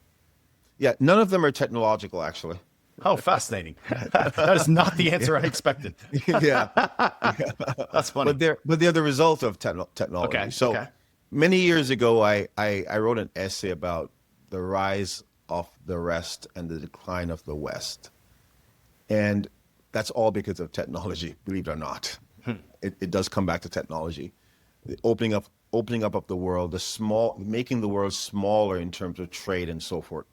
[SPEAKER 1] Yeah, none of them are technological, actually.
[SPEAKER 4] Oh, fascinating. That is not the answer I expected.
[SPEAKER 1] Yeah,
[SPEAKER 4] That's funny.
[SPEAKER 1] but they're the result of technology.
[SPEAKER 4] Okay,
[SPEAKER 1] So
[SPEAKER 4] okay.
[SPEAKER 1] many years ago, I wrote an essay about the rise of the rest and the decline of the West, and that's all because of technology. Believe it or not, it does come back to technology, the opening up of the world, making the world smaller in terms of trade and so forth.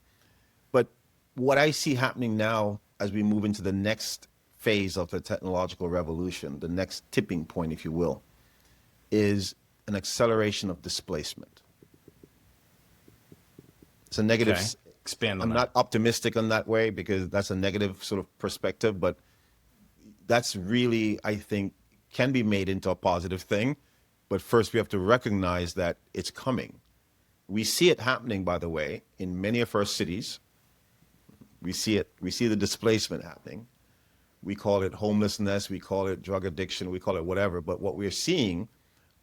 [SPEAKER 1] But what I see happening now as we move into the next phase of the technological revolution, the next tipping point, if you will, is an acceleration of displacement. It's a negative.
[SPEAKER 4] Okay. Expand on
[SPEAKER 1] I'm
[SPEAKER 4] that.
[SPEAKER 1] not optimistic on that way because that's a negative sort of perspective, but that's really, I think, can be made into a positive thing. But first, we have to recognize that it's coming. We see it happening, by the way, in many of our cities. We see it. We see the displacement happening. We call it homelessness. We call it drug addiction. We call it whatever. But what we're seeing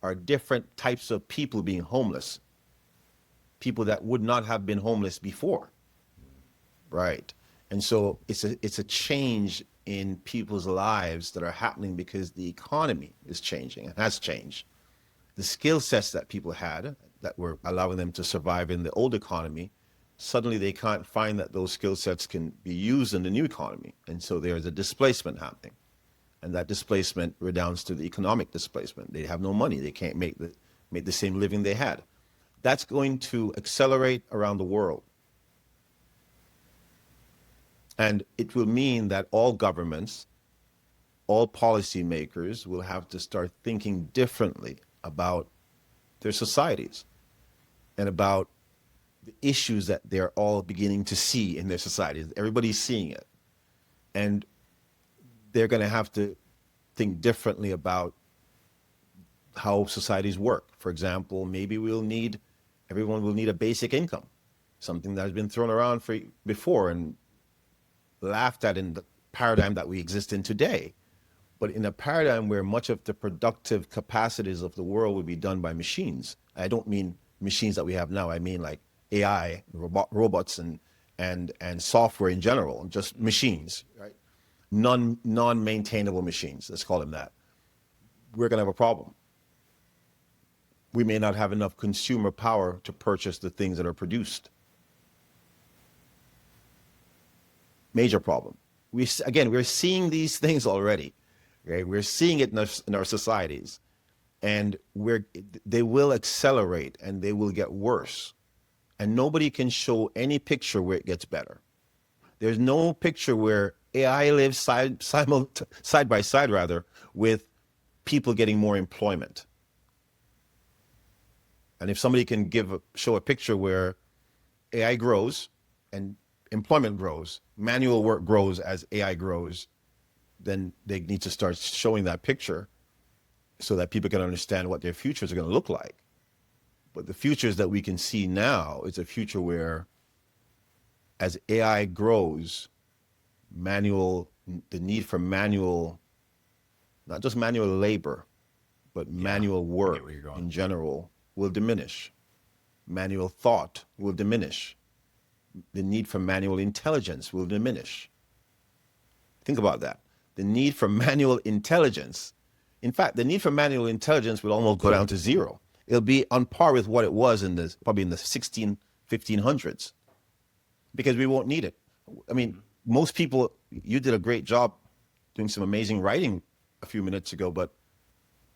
[SPEAKER 1] are different types of people being homeless. People that would not have been homeless before. Right. And so it's a change in people's lives that are happening because the economy is changing and has changed. The skill sets that people had that were allowing them to survive in the old economy, suddenly they can't find that those skill sets can be used in the new economy. And so there's a displacement happening. And that displacement redounds to the economic displacement. They have no money. They can't make the same living they had. That's going to accelerate around the world. And it will mean that all governments, all policymakers will have to start thinking differently about their societies and about the issues that they're all beginning to see in their societies. Everybody's seeing it. And they're going to have to think differently about how societies work. For example, maybe everyone will need a basic income, something that has been thrown around before and laughed at in the paradigm that we exist in today. But in a paradigm where much of the productive capacities of the world will be done by machines. I don't mean machines that we have now. I mean like AI, robots and software in general, just machines, right? Non-maintainable machines, let's call them that. We're going to have a problem. We may not have enough consumer power to purchase the things that are produced. Major problem. We're seeing these things already. Okay? We're seeing it in our societies, and they will accelerate and they will get worse. And nobody can show any picture where it gets better. There's no picture where AI lives side by side rather with people getting more employment. And if somebody can show a picture where AI grows and employment grows, manual work grows as AI grows, then they need to start showing that picture so that people can understand what their futures are going to look like. But the futures that we can see now is a future where as AI grows, the need for manual, not just manual labor, but manual work in general will diminish. Manual thought will diminish. the need for manual intelligence will diminish. Think about that. The need for manual intelligence. In fact, the need for manual intelligence will almost go down to zero. It'll be on par with what it was probably in the 1500s, because we won't need it. I mean, most people, you did a great job doing some amazing writing a few minutes ago, but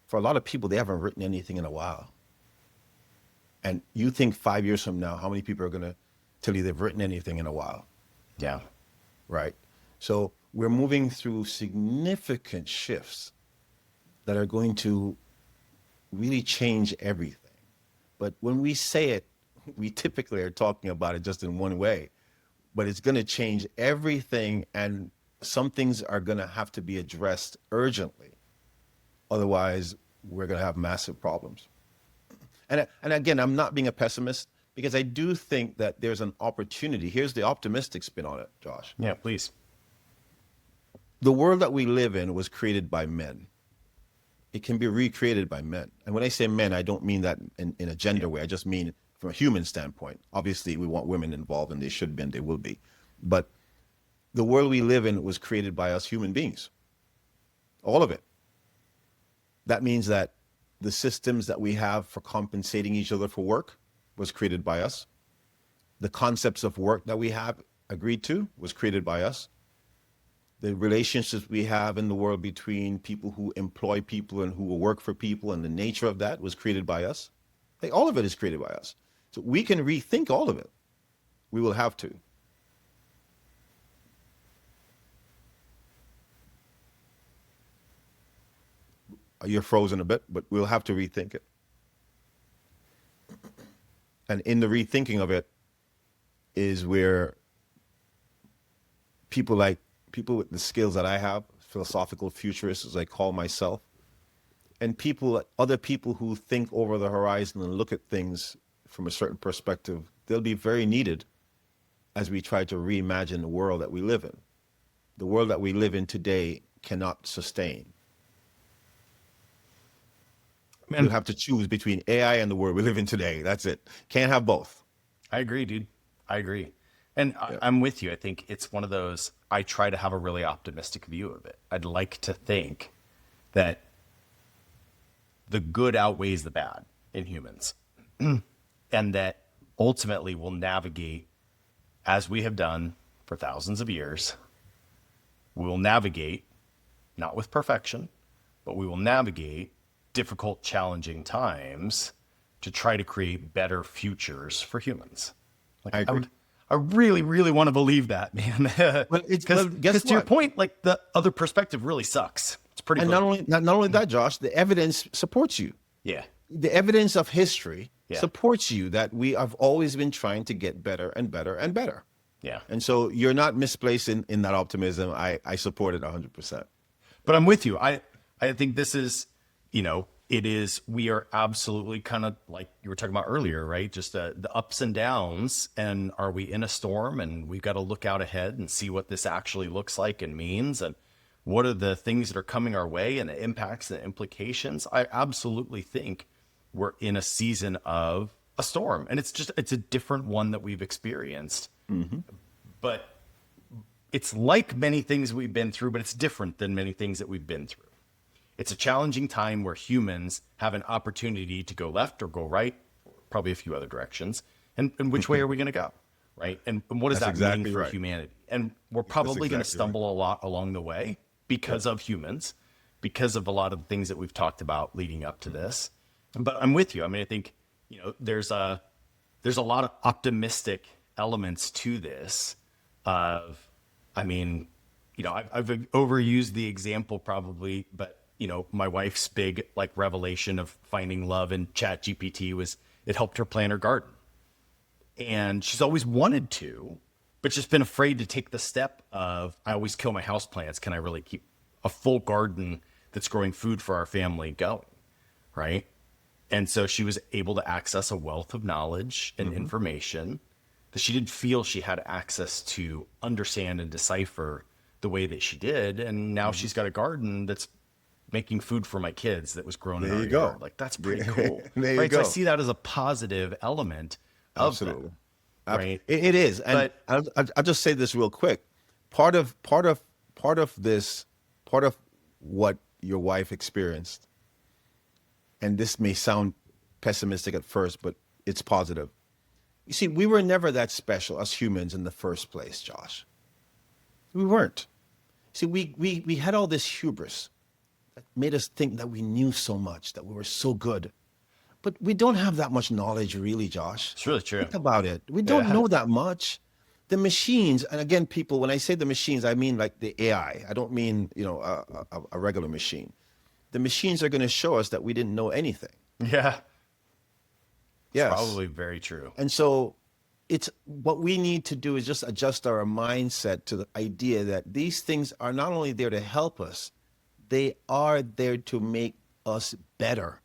[SPEAKER 1] for a lot of people, they haven't written anything in a while. And you think 5 years from now, how many people are going to tell you they've written anything in a while?
[SPEAKER 4] Yeah.
[SPEAKER 1] Right. So we're moving through significant shifts that are going to really change everything. But when we say it, we typically are talking about it just in one way, but it's going to change everything, and some things are going to have to be addressed urgently. Otherwise, we're going to have massive problems. And again, I'm not being a pessimist, because I do think that there's an opportunity. Here's the optimistic spin on it, Josh.
[SPEAKER 4] Yeah, please.
[SPEAKER 1] The world that we live in was created by men. It can be recreated by men. And when I say men, I don't mean that in a gender way. I just mean from a human standpoint. Obviously, we want women involved, and they should be, and they will be. But the world we live in was created by us human beings. All of it. That means that the systems that we have for compensating each other for work was created by us. The concepts of work that we have agreed to was created by us. The relationships we have in the world between people who employ people and who will work for people, and the nature of that was created by us. Like, all of it is created by us. So we can rethink all of it. We will have to. You're frozen a bit, but we'll have to rethink it. And in the rethinking of it is where people with the skills that I have, philosophical futurists, as I call myself, and other people who think over the horizon and look at things from a certain perspective, they'll be very needed as we try to reimagine the world that we live in. The world that we live in today cannot sustain. You have to choose between AI and the world we live in today. That's it. Can't have both.
[SPEAKER 4] I agree, dude. I agree. And I'm with you. I think it's one of those, I try to have a really optimistic view of it. I'd like to think that the good outweighs the bad in humans, and that ultimately we'll navigate, as we have done for thousands of years. We will navigate, not with perfection, but we will navigate difficult, challenging times to try to create better futures for humans. Like,
[SPEAKER 1] I agree.
[SPEAKER 4] I really, really want to believe that, man. Because to your point, like, the other perspective really sucks. It's pretty.
[SPEAKER 1] And not only that, Josh, the evidence supports you.
[SPEAKER 4] Yeah.
[SPEAKER 1] The evidence of history supports you that we have always been trying to get better and better and better.
[SPEAKER 4] Yeah.
[SPEAKER 1] And so you're not misplaced in that optimism. I support it 100%.
[SPEAKER 4] But I'm with you. I think this is, we are absolutely kind of like you were talking about earlier, right? Just the ups and downs. And are we in a storm, and we've got to look out ahead and see what this actually looks like and means, and what are the things that are coming our way and the impacts and the implications? I absolutely think we're in a season of a storm, and it's a different one that we've experienced. Mm-hmm. But it's like many things we've been through, but it's different than many things that we've been through. It's a challenging time where humans have an opportunity to go left or go right, probably a few other directions. And which way are we going to go? Right. And what does that mean for humanity? And we're probably going to stumble a lot along the way because of humans, because of a lot of the things that we've talked about leading up to this. But I'm with you. I mean, I think, there's a lot of optimistic elements to this I've overused the example probably, but my wife's big revelation of finding love in ChatGPT was it helped her plant her garden. And she's always wanted to, but just been afraid to take the step of, I always kill my houseplants. Can I really keep a full garden that's growing food for our family going? Right. And so she was able to access a wealth of knowledge and information that she didn't feel she had access to understand and decipher the way that she did. And now she's got a garden that's making food for my kids that was grown in our yard. Like, that's pretty cool.
[SPEAKER 1] There you go.
[SPEAKER 4] So I see that as a positive element of
[SPEAKER 1] Absolutely.
[SPEAKER 4] that. right?
[SPEAKER 1] It is. And
[SPEAKER 4] But
[SPEAKER 1] I'll just say this real quick. Part of this, part of what your wife experienced, and this may sound pessimistic at first, but it's positive. You see, we were never that special as humans in the first place, Josh. We weren't. See, we had all this hubris that made us think that we knew so much, that we were so good. But we don't have that much knowledge, really, Josh.
[SPEAKER 4] it's really true.
[SPEAKER 1] Think about it. We don't know that much. The machines, and again, people, when I say the machines, I mean like the AI. I don't mean, a regular machine. The machines are going to show us that we didn't know anything.
[SPEAKER 4] Yeah.
[SPEAKER 1] Yes.
[SPEAKER 4] Probably very true.
[SPEAKER 1] And so it's what we need to do is just adjust our mindset to the idea that these things are not only there to help us, they are there to make us better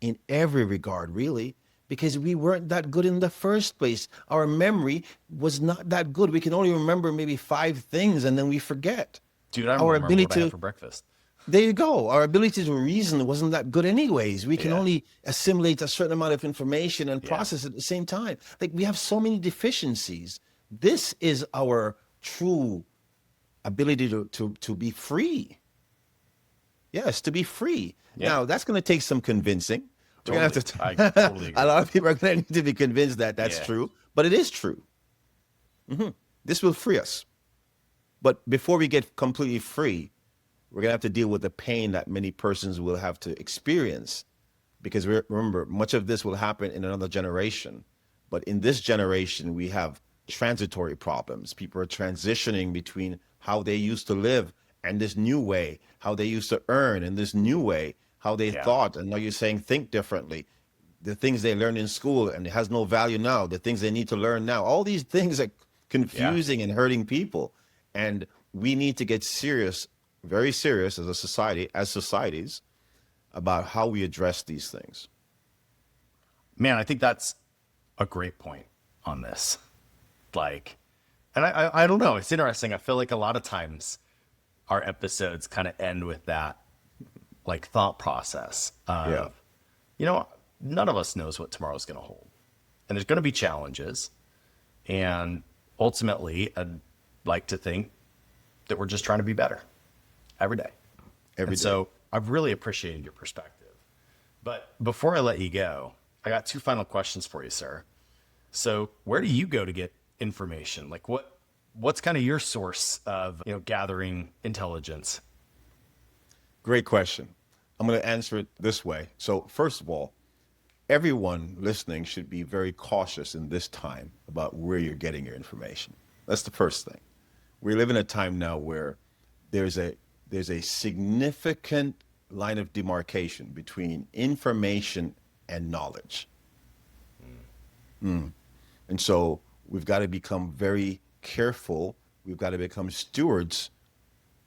[SPEAKER 1] in every regard, really, because we weren't that good in the first place. Our memory was not that good. We can only remember maybe 5 things and then we forget.
[SPEAKER 4] Dude, I
[SPEAKER 1] Our
[SPEAKER 4] remember
[SPEAKER 1] ability
[SPEAKER 4] what I had
[SPEAKER 1] to
[SPEAKER 4] for breakfast.
[SPEAKER 1] There you go. Our ability to reason wasn't that good anyways. We can
[SPEAKER 4] Yeah.
[SPEAKER 1] only assimilate a certain amount of information and
[SPEAKER 4] Yeah.
[SPEAKER 1] process at the same time. Like we have so many deficiencies. This is our true ability to be free. Yes, to be free.
[SPEAKER 4] Yeah.
[SPEAKER 1] Now, that's going to take some convincing. We're gonna have to
[SPEAKER 4] I totally agree.
[SPEAKER 1] a lot of people are going to need to be convinced that that's
[SPEAKER 4] Yeah.
[SPEAKER 1] true, but it is true. This will free us. But before we get completely free, we're going to have to deal with the pain that many persons will have to experience, because remember, much of this will happen in another generation. But in this generation, we have transitory problems. People are transitioning between how they used to live and this new way, how they used to earn and this new way, how they
[SPEAKER 4] Yeah.
[SPEAKER 1] thought. And now you're saying think differently. The things they learned in school and it has no value now, the things they need to learn now, all these things are confusing and hurting people. And we need to get serious, very serious as a society, as societies, about how we address these things.
[SPEAKER 4] Man, I think that's a great point on this. Like, and I don't know. It's interesting. I feel like a lot of times our episodes kind of end with that like thought process of,
[SPEAKER 1] Yeah.
[SPEAKER 4] none of us knows what tomorrow's going to hold. And there's going to be challenges. And ultimately, I'd like to think that we're just trying to be better every day.
[SPEAKER 1] Every day.
[SPEAKER 4] So I've really appreciated your perspective. But before I let you go, I got 2 final questions for you, sir. So where do you go to get information? Like what's kind of your source of, gathering intelligence?
[SPEAKER 1] Great question. I'm going to answer it this way. So first of all, everyone listening should be very cautious in this time about where you're getting your information. That's the first thing. We live in a time now where there's a significant line of demarcation between information and knowledge. And so we've got to become very careful. We've got to become stewards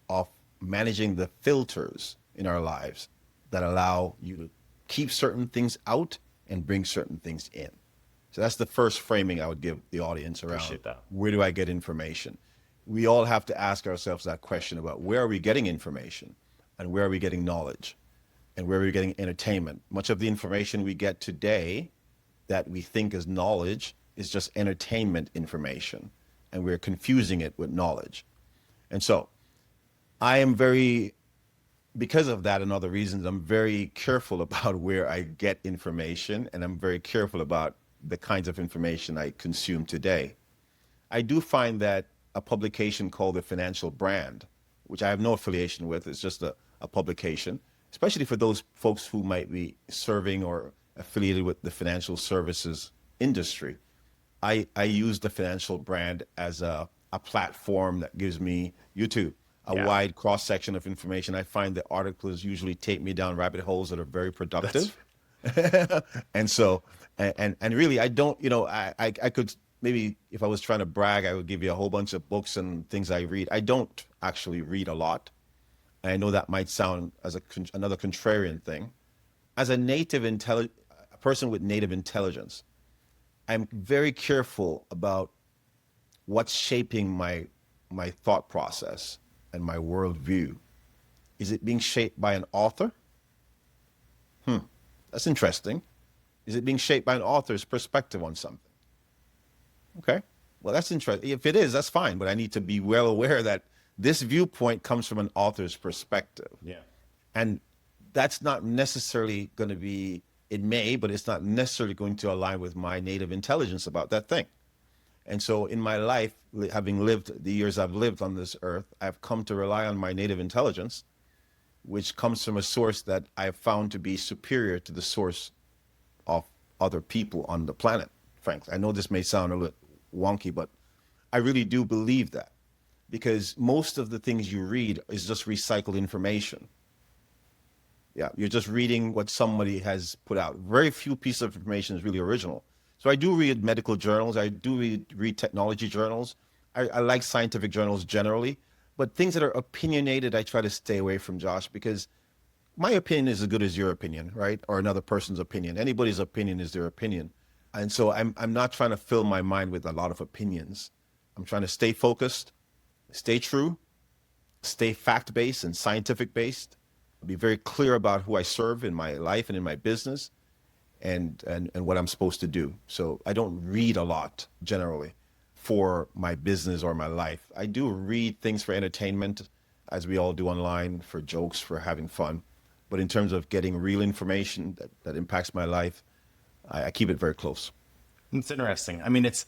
[SPEAKER 1] of managing the filters in our lives that allow you to keep certain things out and bring certain things in. So that's the first framing I would give the audience around
[SPEAKER 4] Appreciate that.
[SPEAKER 1] where do I get information? We all have to ask ourselves that question about where are we getting information and where are we getting knowledge and where are we getting entertainment? Much of the information we get today that we think is knowledge is just entertainment information, and we're confusing it with knowledge. And so I am because of that and other reasons, I'm very careful about where I get information, and I'm very careful about the kinds of information I consume today. I do find that a publication called The Financial Brand, which I have no affiliation with, it's just a publication, especially for those folks who might be serving or affiliated with the financial services industry. I use The Financial Brand as a platform that gives me YouTube, a wide cross-section of information. I find the articles usually take me down rabbit holes that are very productive. And so, and really, I don't, I could maybe, if I was trying to brag, I would give you a whole bunch of books and things I read. I don't actually read a lot. And I know that might sound as another contrarian thing. As a person with native intelligence, I'm very careful about what's shaping my thought process and my worldview. Is it being shaped by an author? That's interesting. Is it being shaped by an author's perspective on something? Okay. Well, that's interesting. If it is, that's fine. But I need to be well aware that this viewpoint comes from an author's perspective.
[SPEAKER 4] Yeah.
[SPEAKER 1] And that's not necessarily going to be, it may, but it's not necessarily going to align with my native intelligence about that thing. And so in my life, having lived the years I've lived on this earth, I've come to rely on my native intelligence, which comes from a source that I've found to be superior to the source of other people on the planet, frankly. I know this may sound a little wonky, but I really do believe that, because most of the things you read is just recycled information. Yeah, you're just reading what somebody has put out. Very few pieces of information is really original. So I do read medical journals. I do read technology journals. I like scientific journals generally, but things that are opinionated, I try to stay away from, Josh, because my opinion is as good as your opinion, right? Or another person's opinion. Anybody's opinion is their opinion. And so I'm not trying to fill my mind with a lot of opinions. I'm trying to stay focused, stay true, stay fact-based and scientific-based, be very clear about who I serve in my life and in my business, and what I'm supposed to do. So I don't read a lot generally for my business or my life. I do read things for entertainment, as we all do online, for jokes, for having fun. But in terms of getting real information that impacts my life, I keep it very close.
[SPEAKER 4] It's interesting. I mean, if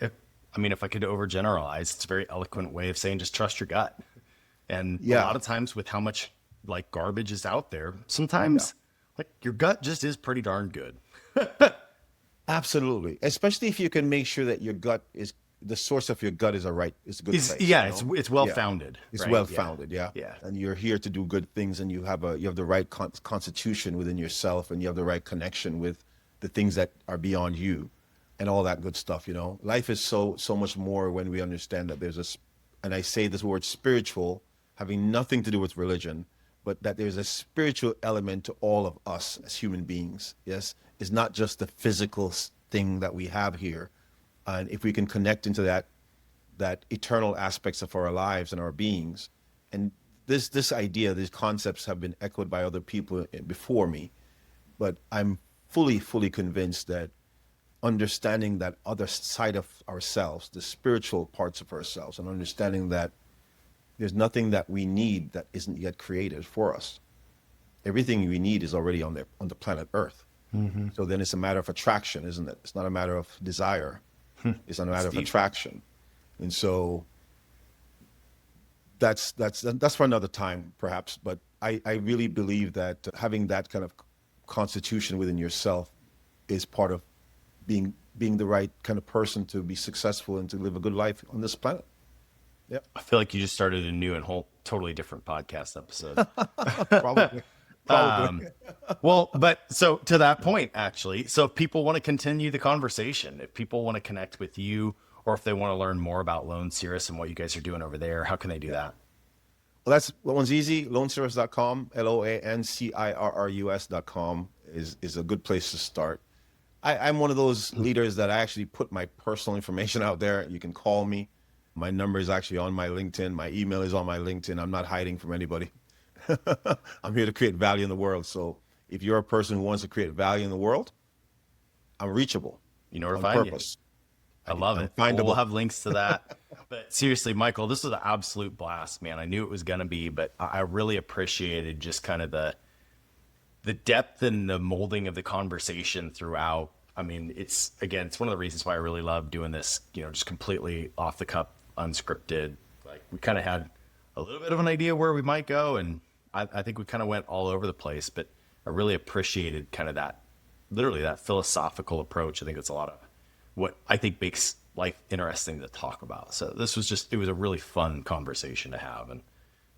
[SPEAKER 4] I could overgeneralize, it's a very eloquent way of saying just trust your gut. And a lot of times with how much like garbage is out there, sometimes like your gut just is pretty darn good.
[SPEAKER 1] Absolutely. Especially if you can make sure that your gut is, the source of your gut is a good place.
[SPEAKER 4] Yeah, it's well founded.
[SPEAKER 1] It's
[SPEAKER 4] right?
[SPEAKER 1] well founded, yeah.
[SPEAKER 4] Yeah.
[SPEAKER 1] And you're here to do good things, and you have the right constitution within yourself, and you have the right connection with the things that are beyond you, and all that good stuff, you know. Life is so much more when we understand that there's and I say this word spiritual, having nothing to do with religion, but that there's a spiritual element to all of us as human beings. Yes, it's not just the physical thing that we have here. And if we can connect into that eternal aspects of our lives and our beings, and this idea, these concepts have been echoed by other people before me, but I'm fully convinced that understanding that other side of ourselves, the spiritual parts of ourselves, and understanding that there's nothing that we need that isn't yet created for us. Everything we need is already on the planet Earth. Mm-hmm. So then it's a matter of attraction, isn't it? It's not a matter of desire. It's a matter of attraction. And so that's for another time, perhaps. But I really believe that having that kind of constitution within yourself is part of being the right kind of person to be successful and to live a good life on this planet. Yeah.
[SPEAKER 4] I feel like you just started a new and totally different podcast episode.
[SPEAKER 1] Probably.
[SPEAKER 4] Well, but so to that point, actually, so if people want to continue the conversation, if people want to connect with you, or if they want to learn more about LoanCirrus and what you guys are doing over there, how can they do that?
[SPEAKER 1] Well, that one's easy. LoanCirrus.com, LoanCirrus.com is a good place to start. I'm one of those leaders that I actually put my personal information out there. You can call me. My number is actually on my LinkedIn. My email is on my LinkedIn. I'm not hiding from anybody. I'm here to create value in the world. So if you're a person who wants to create value in the world, I'm reachable.
[SPEAKER 4] You know where to find you. I love it. We'll have links to that. But seriously, Michael, this was an absolute blast, man. I knew it was going to be, but I really appreciated just kind of the depth and the molding of the conversation throughout. I mean, it's one of the reasons why I really love doing this, just completely off the cuff, unscripted. Like we kind of had a little bit of an idea where we might go, and I think we kind of went all over the place, but I really appreciated kind of that philosophical approach. I think it's a lot of what I think makes life interesting to talk about. So this was it was a really fun conversation to have. And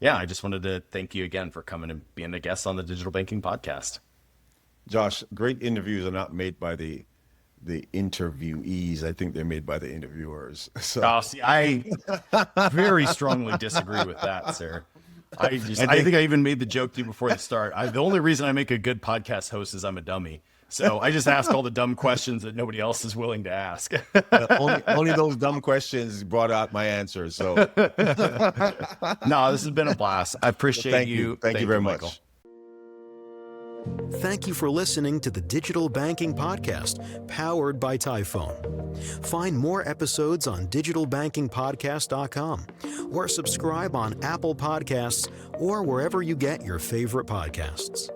[SPEAKER 4] yeah, I just wanted to thank you again for coming and being a guest on the Digital Banking Podcast.
[SPEAKER 1] Josh, great interviews are not made by the interviewees. I think they're made by the interviewers. So.
[SPEAKER 4] See, I very strongly disagree with that, sir. I think I even made the joke to you before the start. The only reason I make a good podcast host is I'm a dummy. So I just ask all the dumb questions that nobody else is willing to ask.
[SPEAKER 1] only those dumb questions brought out my answers. So
[SPEAKER 4] no, this has been a blast. I appreciate you.
[SPEAKER 1] Thank you very much.
[SPEAKER 2] Michael. Thank you for listening to the Digital Banking Podcast, powered by Typhone. Find more episodes on digitalbankingpodcast.com or subscribe on Apple Podcasts or wherever you get your favorite podcasts.